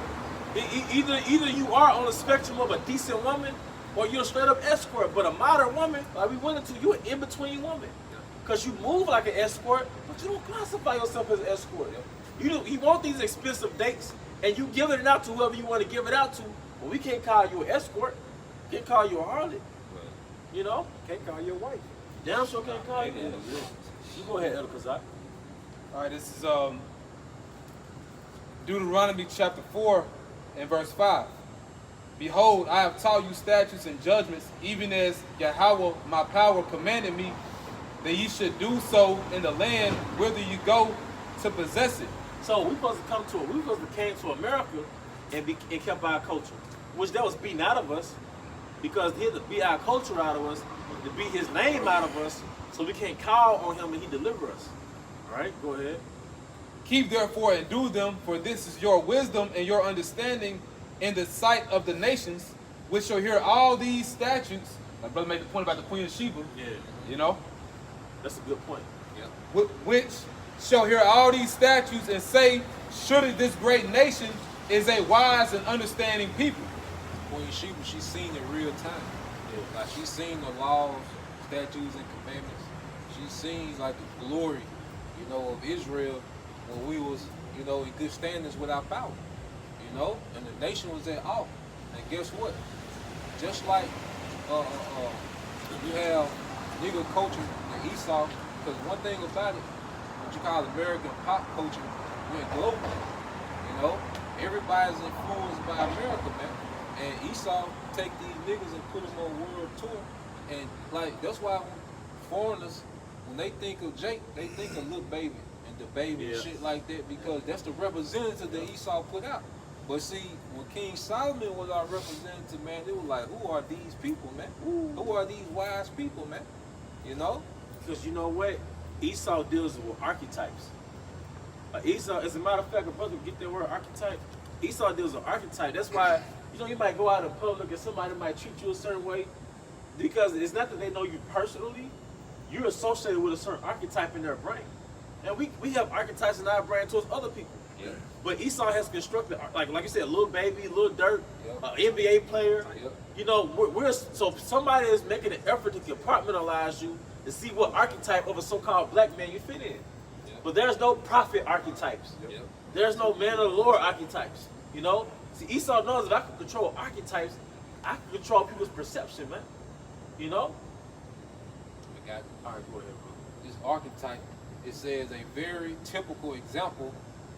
either you are on the spectrum of a decent woman, or you're a straight up escort. But a modern woman, like we went into, you're an in between woman. Because you move like an escort, but you don't classify yourself as an escort. You want these expensive dates, and you give it out to whoever you want to give it out to. Well, we can't call you an escort. We can't call you a harlot. You know? Can't call your wife. Damn sure can't call you. You go ahead, El Kazak. All right, this is Deuteronomy chapter 4 and verse 5. Behold, I have taught you statutes and judgments, even as Yahweh my power commanded me, that ye should do so in the land whither you go to possess it. So we supposed to came to America and kept our culture, which that was beaten out of us, because he had to beat our culture out of us, to beat his name out of us, so we can't call on him and he deliver us. All right, go ahead. Keep therefore and do them, for this is your wisdom and your understanding in the sight of the nations, which shall hear all these statutes. My brother made the point about the Queen of Sheba. Yeah. You know? That's a good point. Yeah. Which shall hear all these statutes and say, surely this great nation is a wise and understanding people. Queen Sheba, she's seen in real time. Yeah. Like she's seen the laws, statutes, and commandments. She's seen like the glory, you know, of Israel when we was, you know, in good standings with our power. You know, and the nation was at awe. And guess what? Just like you have nigga culture and Esau, because one thing about it, what you call American pop culture went global. You know, everybody's influenced by America, man. And Esau take these niggas and put them on world tour. And like that's why foreigners, when they think of Jake, they think of Lil Baby and the baby and shit like that, because that's the representative that Esau put out. But see, when King Solomon was our representative, man, it was like, who are these people, man? Who are these wise people, man? You know? Because you know what? Esau deals with archetypes. Esau, as a matter of fact, a brother get that word archetype. Esau deals with archetype. That's why, you know, you might go out in public and somebody might treat you a certain way because it's not that they know you personally. You're associated with a certain archetype in their brain. And we have archetypes in our brain towards other people. Yeah. But Esau has constructed, like you said, Lil Baby, Lil Durk, Yep. NBA player. Yep. You know, so somebody is making an effort to compartmentalize you to see what archetype of a so-called black man you fit in. But there's no prophet archetypes. Yep. There's no man of the Lord archetypes. You know? See, Esau knows if I can control archetypes, I can control people's perception, man. You know? I got it. All right, go ahead, bro. This archetype, it says a very typical example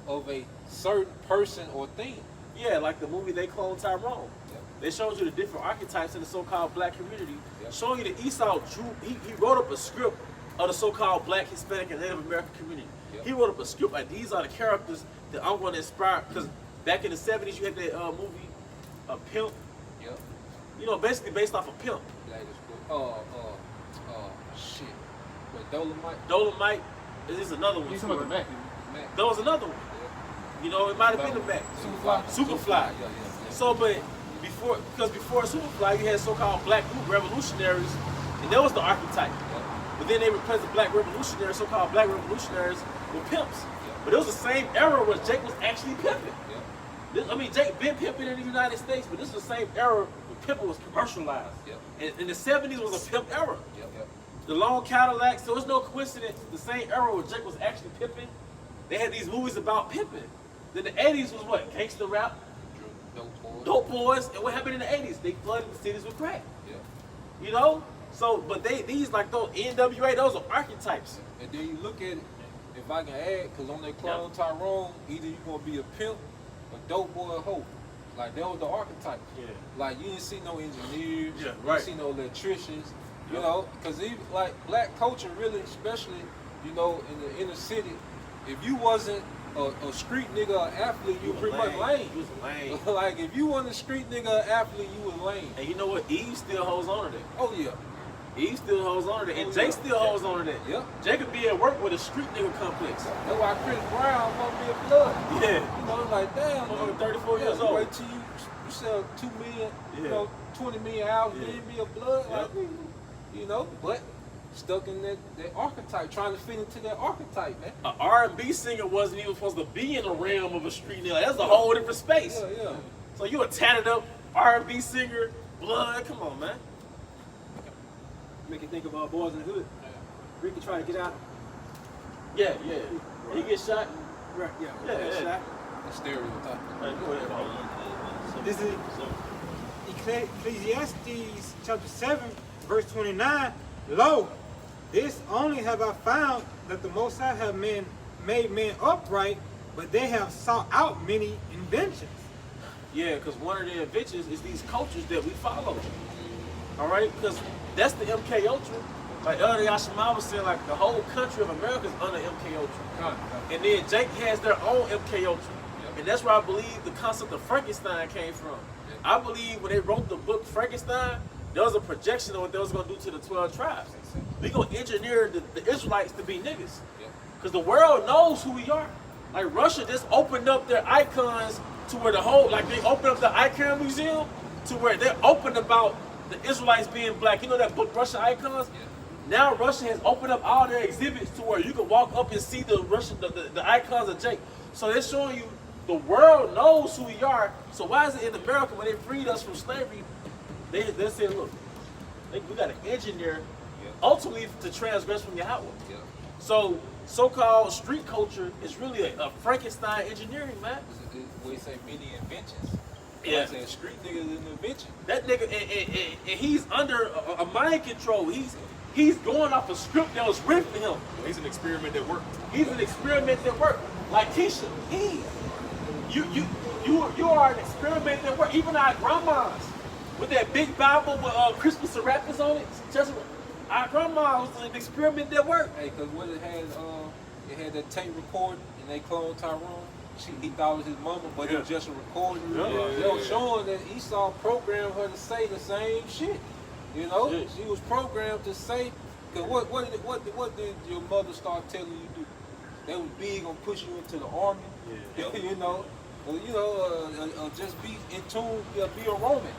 of a certain person or thing. Yeah, like the movie They Clone Tyrone. Yep. They showed you the different archetypes in the so-called black community, Yep. showing you that Esau drew, he wrote up a script of the so-called black, Hispanic, and Native American community. Yep. He wrote up a script like these are the characters that I'm going to inspire. Because back in the 70s, you had that movie, Pimp. Yep. You know, basically based off of Pimp. Like shit. But Dolomite. Dolomite is another one. You too, talking about the right? Mac? Mac. That was another one. You know, it might have been the Mac. Superfly. Yeah. So, but before Superfly, you had so-called black revolutionaries, and that was the archetype. But then they replaced the black revolutionaries, so-called black revolutionaries, with pimps. But it was the same era where Jake was actually pimping. Jake been pimping in the United States, but this was the same era when pimping was commercialized. And in the 70s was a pimp era. The long Cadillac, so it's no coincidence, the same era where Jake was actually pimping, they had these movies about pimping. Then the 80s was what? Gangster rap, dope boys, and what happened in the 80s? They flooded the cities with crack. You know? So, but these like those NWA, those are archetypes. And then you look at it, if I can add, because on that Clone Tyrone, either you're going to be a pimp, a dope boy, or a hoe. Like, that was the archetype. Like, you didn't see no engineers, you didn't see no electricians, you know, because even, like, black culture really, especially, you know, in the inner city, if you wasn't a street nigga or athlete, you were pretty much lame. You was lame. Like, if you wasn't a street nigga or athlete, you was lame. And you know what? Eve still holds on to that. Oh, yeah. Eve still holds on to that. And Jake still holds on to that. Yep. Jake could be at work with a street nigga complex. That's why Chris Brown won't be a blood. Yeah. You know, like, damn. Only 34 years you old. Wait till you sell 2 million, you know, 20 million hours, then be a blood. Like, you know, but stuck in that archetype, trying to fit into that archetype, man. An R&B singer wasn't even supposed to be in the realm of a street nigga. That's a whole different space. Yeah. So you a tatted up R&B singer, blood, come on, man. Make you think about Boys in the Hood. Ricky try to get out. Yeah. He get shot. Right, Yeah. Shot. The stereotype. This is Ecclesiastes chapter 7, verse 29. Lo, this only have I found, that the Most High have made men upright, but they have sought out many inventions. Yeah, because one of the inventions is these cultures that we follow. All right? Because that's the MK Ultra. Like Elder Yashima was saying, like the whole country of America is under MK Ultra. And then Jake has their own MK Ultra. And that's where I believe the concept of Frankenstein came from. I believe when they wrote the book Frankenstein, there was a projection of what they was going to do to the 12 tribes. We going to engineer the Israelites to be niggas. Because the world knows who we are. Like Russia just opened up their icons to where the whole, like they opened up the Icon Museum to where they're open about the Israelites being black. You know that book, Russian Icons? Now Russia has opened up all their exhibits to where you can walk up and see the Russian, the icons of Jake. So they're showing you the world knows who we are. So why is it in America when they freed us from slavery, they're saying, look, we got to engineer ultimately to transgress from Yahweh. So so-called street culture is really a Frankenstein engineering, man. We say many inventions. Yeah. Saying street nigga is an invention. That nigga, and he's under a mind control. He's going off a script that was written for him. He's an experiment that worked. He's an experiment that worked. Like Keisha, you are an experiment that worked. Even our grandmas with that big Bible with Christmas Serapis on it. Our grandma was an experiment that worked. Hey, cause what it had that tape recording and they cloned Tyrone. he thought it was his mama, but it was just a recording. Yeah. They were showing that Esau programmed her to say the same shit. You know, Yeah. she was programmed to say. Cause what did your mother start telling you to do? They was big on pushing you into the army. Yeah. You know. Just be in tune, be a Roman,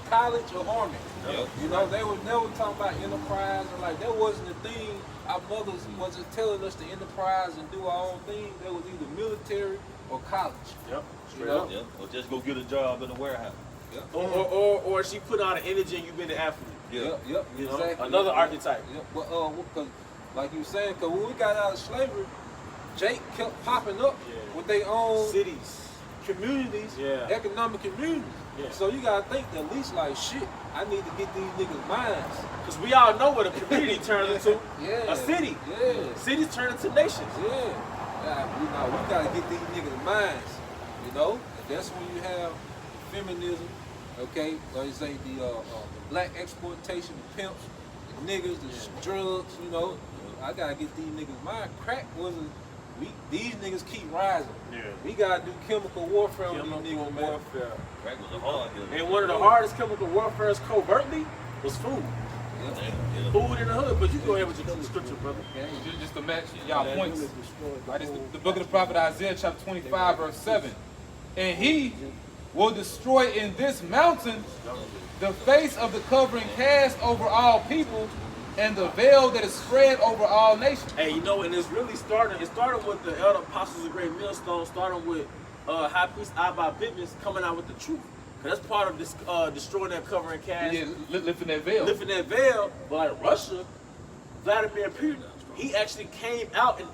college or army. Yeah. You know, they were never talking about enterprise and like that wasn't the thing. Our mothers wasn't telling us to enterprise and do our own thing. They was either military or college. Yep. You know? Yeah. Or just go get a job in a warehouse. Or she put out an energy and you've been an athlete. Yeah. Yep, You know, exactly. another archetype. Yep. But cause like you were saying, cause when we got out of slavery, Jake kept popping up with their own Cities. communities, economic communities. Yeah. So you gotta think that at least like shit, I need to get these niggas' minds. Because we all know what a community turns into. Yeah. A city. Yeah. Cities turn into nations. Yeah. We gotta get these niggas' minds. You know? And that's when you have feminism, okay? Like you say the black exploitation, the pimps, the niggas, the drugs, you know. I gotta get these niggas' minds. Crack wasn't these niggas keep rising. Yeah. We gotta do chemical warfare on these niggas, man. warfare. Crack was a hard hitter. And one of the hardest chemical warfares covertly was food. Yeah. Food in the hood. But you go ahead with your scripture, brother. Just to match y'all points. Right, it's the book of the prophet Isaiah, chapter 25, verse 7. And he will destroy in this mountain the face of the covering cast over all people, and the veil that is spread over all nations. Hey, you know, and it's really started. It started with the elder apostles of Great Millstone, starting with High Priest Abba Bivens coming out with the truth. Cause that's part of this destroying that covering cast. Yeah, lifting that veil. Lifting that veil. But like Russia, Vladimir Putin, he actually came out and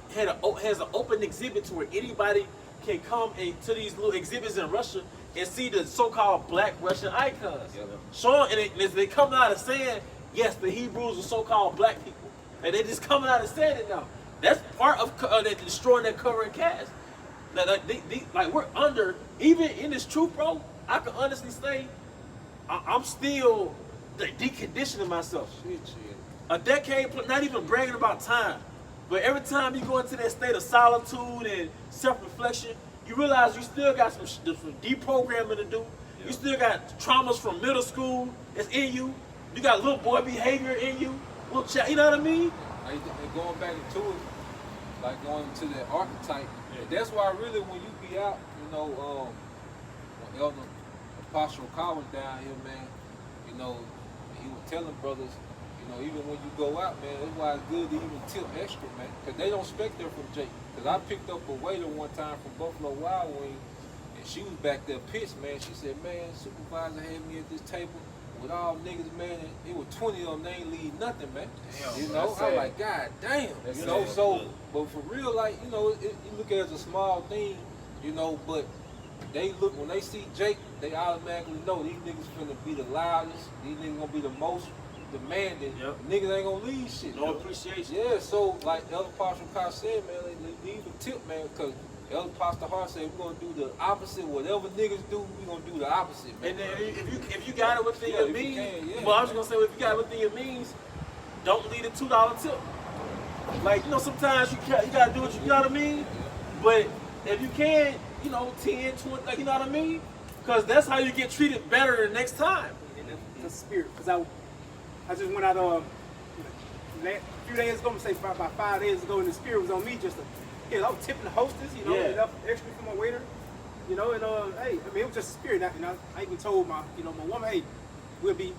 has an open exhibit to where anybody can come into these little exhibits in Russia and see the so-called black Russian icons. Showing, and they come out and saying, yes, the Hebrews are so-called black people. And they just coming out and saying it now. That's part of that destroying that covering cast. Like we're under, even in this truth, bro, I can honestly say, I'm still deconditioning myself. A decade, not even bragging about time. But every time you go into that state of solitude and self-reflection, you realize you still got some deprogramming to do. You still got traumas from middle school that's in you. You got little boy behavior in you. Little child, you know what I mean? And going back into it, like going into that archetype, that's why really when you be out, you know, when Elder Apostle Carr was down here, man, you know, he was telling brothers, you know, even when you go out, man, that's why it's good to even tip extra, man, because they don't expect that from Jake. Because I picked up a waiter one time from Buffalo Wild Wings, and she was back there pissed, man. She said, man, supervisor had me at this table with all niggas, man, and it was 20 of them, they ain't leave nothing, man. Damn, you know, I'm like, God damn. You know, so, but for real, like, you know, you look at it as a small thing, you know, but they look, when they see Jake, they automatically know these niggas finna be the loudest, these niggas gonna be the most demanding. Niggas ain't gonna leave shit. No appreciation. Yeah, so like Elder Apostle Carr said, man, they leave a tip, man, because Elder Pastor Hart said we're gonna do the opposite. Whatever niggas do, we're gonna do the opposite, man. And then if you got it within your means, well, I was gonna say if you got it within your means, don't leave a $2 tip. Like, you know, sometimes you gotta do what you know what I mean. But if you can, you know, 10, 20, like, you know what I mean? Because that's how you get treated better the next time. The spirit, because I just went out a few days ago, I'm gonna say about 5 days ago, and the spirit was on me just to. Yeah, I was tipping the hostess, you know, enough extra for my waiter, you know, and hey, I mean, it was just a spirit. I even told my woman, hey, we'll be,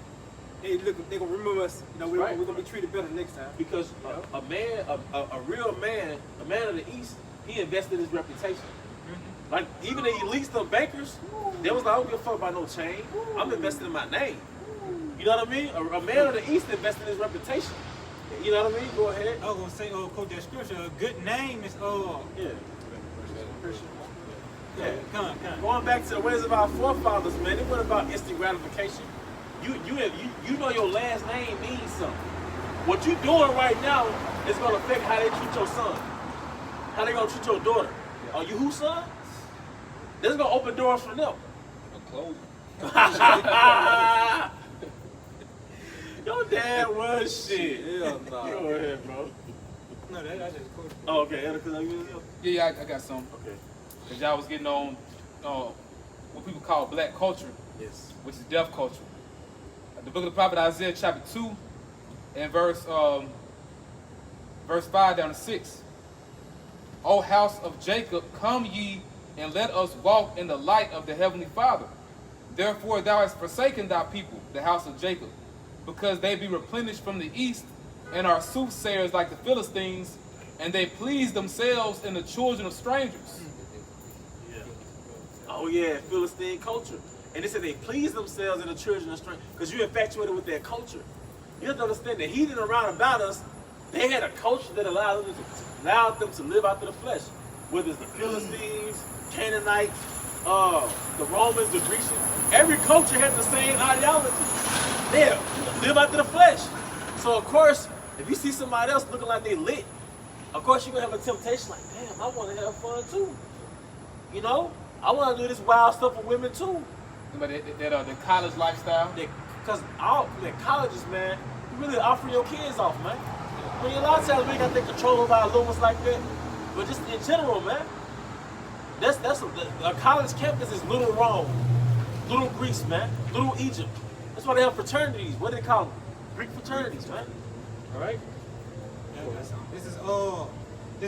hey, look, they're gonna remember us, you know, we're gonna be treated better next time. Because a real man, a man of the East, he invested in his reputation. Like, even the elites, the bankers, they was like, I don't give a fuck about no chain. I'm investing in my name. You know what I mean? A man of the East invested in his reputation. You know what I mean? Go ahead. I was gonna say, quote that scripture. A good name is Going back to the ways of our forefathers, man, it wasn't about instant gratification. You know your last name means something. What you doing right now is gonna affect how they treat your son, how they gonna treat your daughter. Are you whose son? This is gonna open doors for them. Your dad was shit. Hell nah. Go ahead, bro. No, that's just cool. Oh, okay. Yeah, I got some. Okay. because y'all was getting on what people call black culture, Yes. which is deaf culture. The book of the prophet Isaiah chapter 2 and verse 5 down to 6. O house of Jacob, come ye and let us walk in the light of the heavenly Father. Therefore thou hast forsaken thy people, the house of Jacob, because they be replenished from the east, and are soothsayers like the Philistines, and they please themselves in the children of strangers. Yeah. Oh yeah, Philistine culture. And they said they please themselves in the children of strength because you're infatuated with their culture. You have to understand the heathen around about us, they had a culture that allowed them to live out of the flesh. Whether it's the Philistines, Canaanites, the Romans, the Grecians, every culture had the same ideology. They live out of the flesh. So of course, if you see somebody else looking like they lit, of course you're gonna have a temptation like, damn, I want to have fun too. You know, I want to do this wild stuff with women too. But the college lifestyle. Because all colleges, man, you really offer your kids off, man. I mean, a lot of times we ain't got to take control of our little ones like that. But just in general, man, a college campus is little Rome, little Greece, man, little Egypt. That's why they have fraternities. What do they call them? Greek fraternities, man. All right. This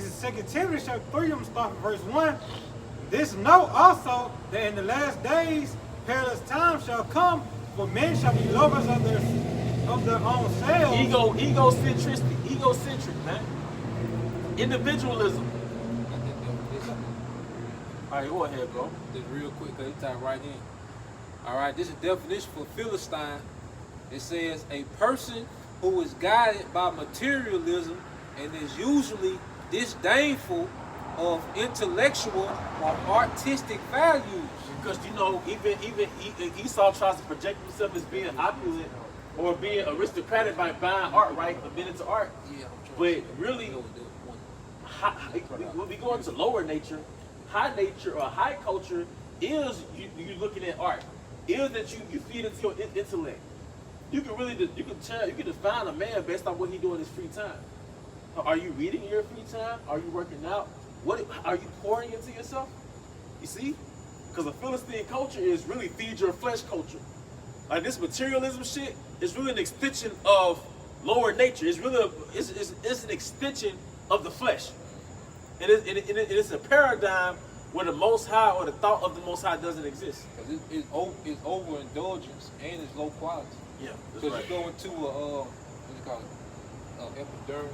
is 2 Timothy chapter 3. I'm gonna start from verse 1. This know also that in the last days perilous times shall come, for men shall be lovers of their own selves. Egocentric, man. Individualism. All right, go ahead, bro. Just real quick, cause he type right in. All right, this is definition for Philistine. It says a person who is guided by materialism and is usually disdainful of intellectual or artistic values. Because you know, even Esau tries to project himself as being opulent or being aristocratic by buying art, right? A bit into art. Yeah, but really, when we go into lower nature, high nature or high culture is you looking at art. Is that you feed into your intellect. You can define a man based on what he do in his free time. Are you reading in your free time? Are you working out? What are you pouring into yourself? You see? Because the Philistine culture is really feed your flesh culture. Like this materialism shit is really an extension of lower nature. It's really it's an extension of the flesh. And it's a paradigm where the Most High or the thought of the Most High doesn't exist. Because it's overindulgence and it's low quality. Yeah, that's because right. you go into what do you call it? Epiderm.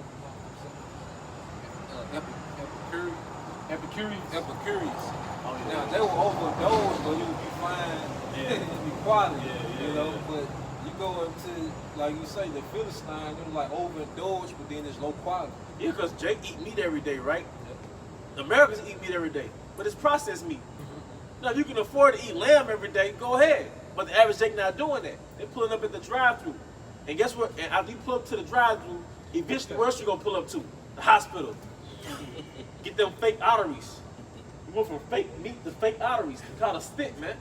Epicureans. Oh, yeah. Now they were overdosed, so you would be fine, be quality, you know. But you go into, like you say, the Philistine, they're like overindulged, but then it's low quality. Yeah, because Jake eat meat every day, right? Yeah. Americans eat meat every day, but it's processed meat. Now, if you can afford to eat lamb every day, go ahead. But the average Jake not doing that. They're pulling up at the drive-thru. And guess what? And after you pull up to the drive-thru, eventually, where else you gonna pull up to? The hospital. Get them fake arteries. You went from fake meat to fake arteries. You call it a stick, man.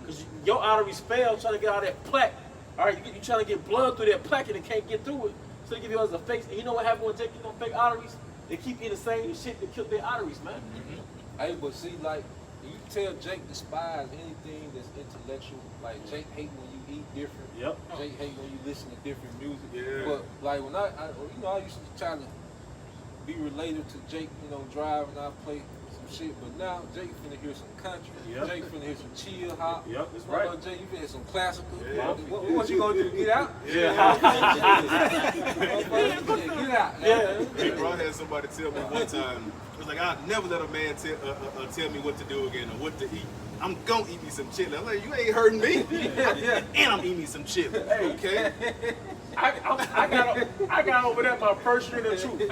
Because your arteries fail trying to get all that plaque. All right, you're trying to get blood through that plaque and it can't get through it. So they give you as a fake. And you know what happens when Jake get them fake arteries? They keep eating the same shit that killed their arteries, man. Hey, but see, like, you tell Jake despise anything that's intellectual. Like, Jake hate when you eat different. Yep. Jake hate when you listen to different music. Yeah. But, like, when I used to try to be related to Jake, driving, I play some shit. But now, Jake finna hear some country. Yep. Jake finna hear some chill hop. Yep, that's right. Jake, you finna hear some classical. Yeah. What you gonna do? Get out? Yeah. Get out. Yeah. Hey, bro, I had somebody tell me one time, it was like, I'd never let a man tell me what to do again or what to eat. I'm gonna eat me some chitlin. I'm like, you ain't hurting me. And I'm eating me some chitlin. Okay? I got over that my first year in the truth.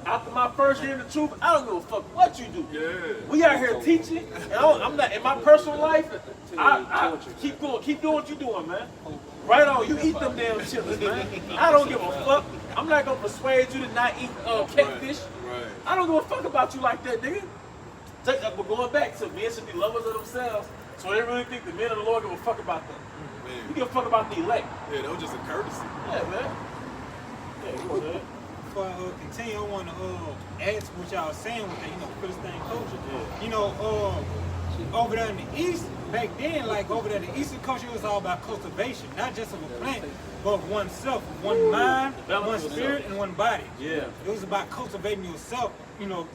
After my first year in the truth, I don't give a fuck what you do. Yeah. We out here teaching, and I'm not in my personal life. I keep doing what you doing, man. Right on, you eat them damn chitlins, man. I don't give a fuck. I'm not gonna persuade you to not eat catfish. Right. I don't give a fuck about you like that, nigga. But going back to men should be lovers of themselves, so they really think the men of the Lord give a fuck about them. Man. You give a fuck about the elect. Yeah, that was just a courtesy. Yeah, man. Yeah, go ahead. before I continue, I want to add to what y'all was saying with the, Philistine culture. You know, over there in the East, back then, like over there, the Eastern culture was all about cultivation, not just of a plant, but of oneself, one mind, one spirit, and one body. Yeah. It was about cultivating yourself,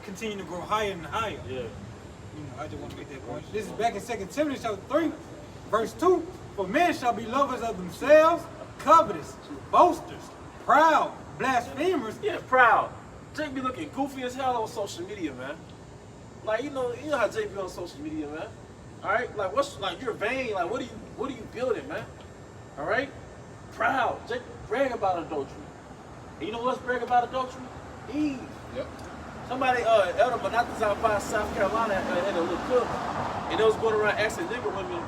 continuing to grow higher and higher. Yeah. I just want to make that point. This is back in 2 Timothy chapter 3, verse 2. For men shall be lovers of themselves, covetous, boasters, proud, blasphemers. Yeah, proud. Jake be looking goofy as hell on social media, man. Like you know how Jake be on social media, man. All right, like you're vain. Like what are you building, man? All right, proud. Jake brag about adultery. And you know what's brag about adultery? Eve. Yep. Somebody, Elder Manatas out by South Carolina had a little clip, and they was going around asking nigga women,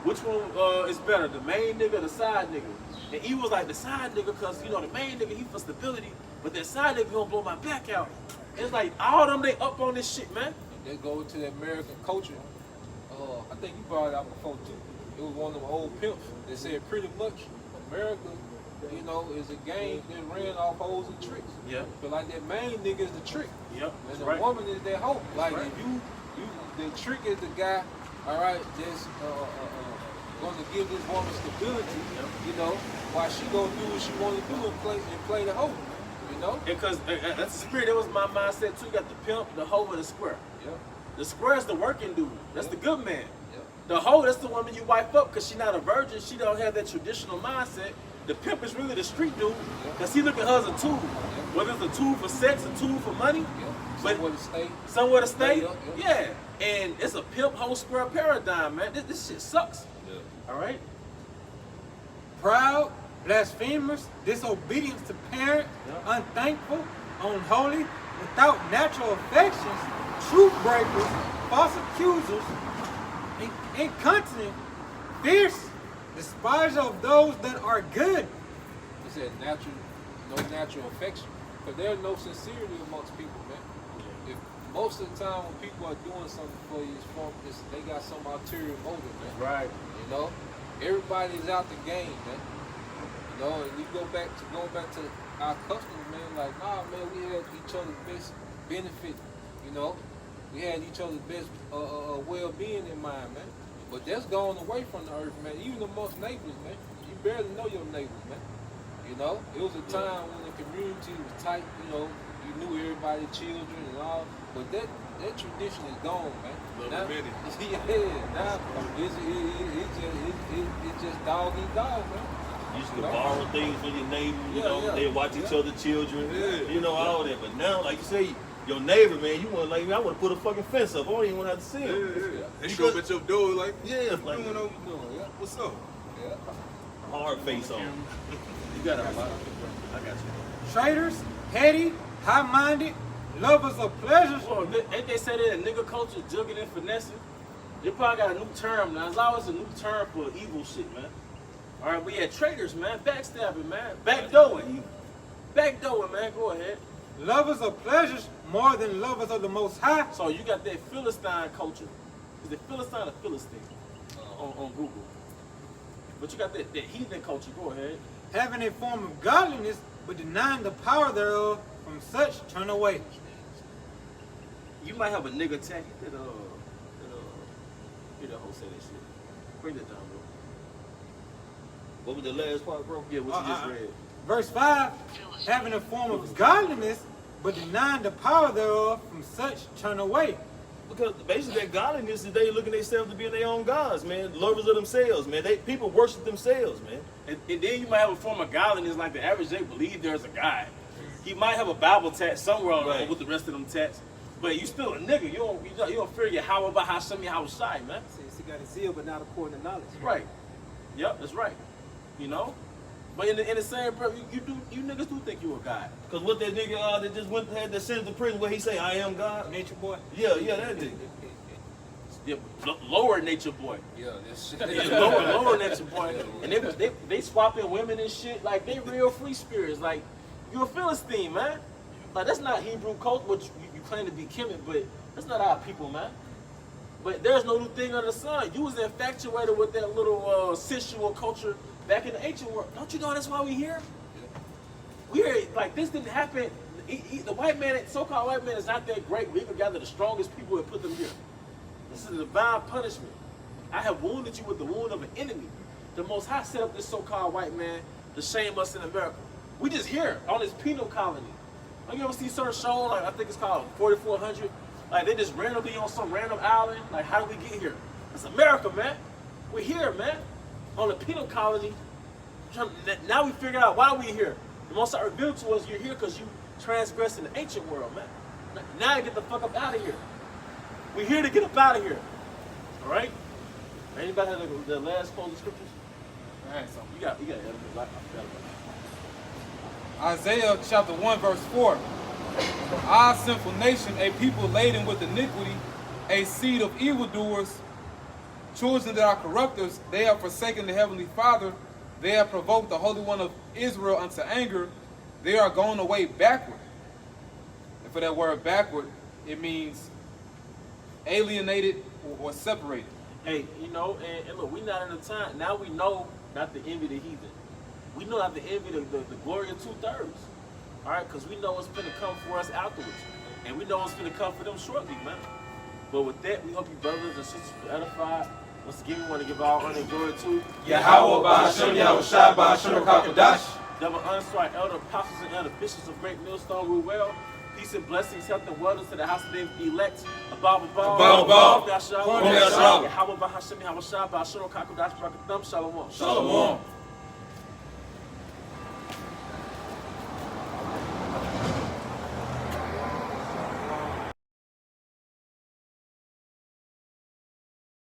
which one is better, the main nigga or the side nigga? And he was like, the side nigga, because, the main nigga, he for stability, but that side nigga gonna blow my back out. And it's like, all them, they up on this shit, man. They go to the American culture. I think you brought it out before, too. It was one of them old pimps that said pretty much America, is a game that ran off hoes and tricks. Yeah. But like that main nigga is the trick. Yep. And the Right. woman is that hoe. Like Right. if the trick is the guy, all right, that's gonna give this woman stability. While she gonna do what she wanna do and play the hoe. Because that's the spirit. That was my mindset too. You got the pimp, the hoe, and the square. Yeah. The square is the working dude. That's the good man. Yeah. The hoe, that's the woman you wipe up because she's not a virgin. She don't have that traditional mindset. The pimp is really the street dude because he look at her as a tool. Whether it's a tool for sex, a tool for money. But somewhere to stay. Somewhere to stay. Yeah. And it's a pimp hoe square paradigm, man. This shit sucks. Yeah. All right. Proud, blasphemers, disobedience to parents, unthankful, unholy, without natural affections, truth breakers, false accusers, incontinent, fierce, despiser of those that are good. He said no natural affection. But there's no sincerity amongst people, man. If most of the time when people are doing something for you, they got some ulterior motive, man. Right. Everybody's out the game, man. And you going back to our customs, man. Like, nah, man, we had each other's best benefit. We had each other's best well-being in mind, man. But that's gone away from the earth, man. Even amongst neighbors, man. You barely know your neighbors, man. It was a time when the community was tight. You knew everybody's children and all. But that tradition is gone, man. Now, now it's just dog eat dog, man. You used to borrow things from your neighbor, they watch each other's children, all that. But now, like you say, your neighbor, man, you want I want to put a fucking fence up. I don't even want to have to see him. And you go up at your door like, like, what's up? Yeah. Hard face on. You got a lot. I got you. Traitors, heady, high-minded, lovers of pleasures. Well, ain't they say that in nigga culture, jugging and finessing? They probably got a new term now. There's always a new term for evil shit, man. All right, we had traitors, man. Backstabbing, man. Backdooring, man. Go ahead. Lovers of pleasures more than lovers of the Most High. So you got that Philistine culture. Is it Philistine or Philistine on Google? But you got that heathen culture. Go ahead. Having a form of godliness, but denying the power thereof, from such turn away. You might have a nigga tag that hear that whole say that shit. Bring that down, bro. What was the last part, bro? Yeah, what you just read. Verse 5, having a form of godliness, but denying the power thereof, from such turn away. Because basically that godliness is they looking themselves to be their own gods, man. Lovers of themselves, man. People worship themselves, man. And then you might have a form of godliness like the average Jake believe there's a God. He might have a Bible tat somewhere on with the rest of them tats. But you still a nigga. You don't fear your how about how some how shy, man. He got a zeal, but not according to knowledge. Right. Yep, that's right. But in the same breath, you niggas do think you a God. Cause what that nigga that just had that sent to prison where he say I am God? Nature boy. Yeah, that nigga. Yeah, lower nature boy. Yeah, this shit. Yeah, lower nature boy. And they swapping women and shit like they real free spirits. Like you a Philistine, man. Like that's not Hebrew cult, which you claim to be Kemet, but that's not our people, man. But there's no new thing under the sun. You was infatuated with that little sensual culture back in the ancient world. Don't you know that's why we here? We're like this didn't happen The white man, so-called white man, is not that great. We even gather the strongest people and put them here. This is a divine punishment. I have wounded you with the wound of an enemy. The Most High set up this so-called white man to shame us in America. We just here on this penal colony. Like, you ever see certain shows, like I think it's called 4400? Like they just randomly on some random island. Like, how do we get here? It's America, man. We're here, man. On the penal colony. Now we figured out why we're here. The Most High revealed to us you're here because you transgressed in the ancient world, man. Now you get the fuck up out of here. We're here to get up out of here. All right? Anybody have the last closing scriptures? All right, so You got it. I forgot about it. Isaiah chapter 1, verse 4. Ah, sinful nation, a people laden with iniquity, a seed of evildoers, children that are corrupters, they have forsaken the heavenly Father, they have provoked the Holy One of Israel unto anger, they are going away backward. And for that word backward, it means alienated or separated. Hey, and look, we not in the time. Now we know not to envy the heathen. We know not to envy the glory of 2/3. All right, because we know what's going to come for us afterwards. And we know what's going to come for them shortly, man. But with that, we hope you brothers and sisters were edified. Once again, we want to give all honor and glory to Yahweh Ba'ashem Yahushua Ba'ashem HaKadosh. double honors to our elder apostles and elder bishops of Great Millstone rule well. Peace and blessings, health and wellness to the house of the elect. Above. Above. Yahweh Ba'ashem Yahushua Ba'ashem HaKadosh. Shalom. Shalom.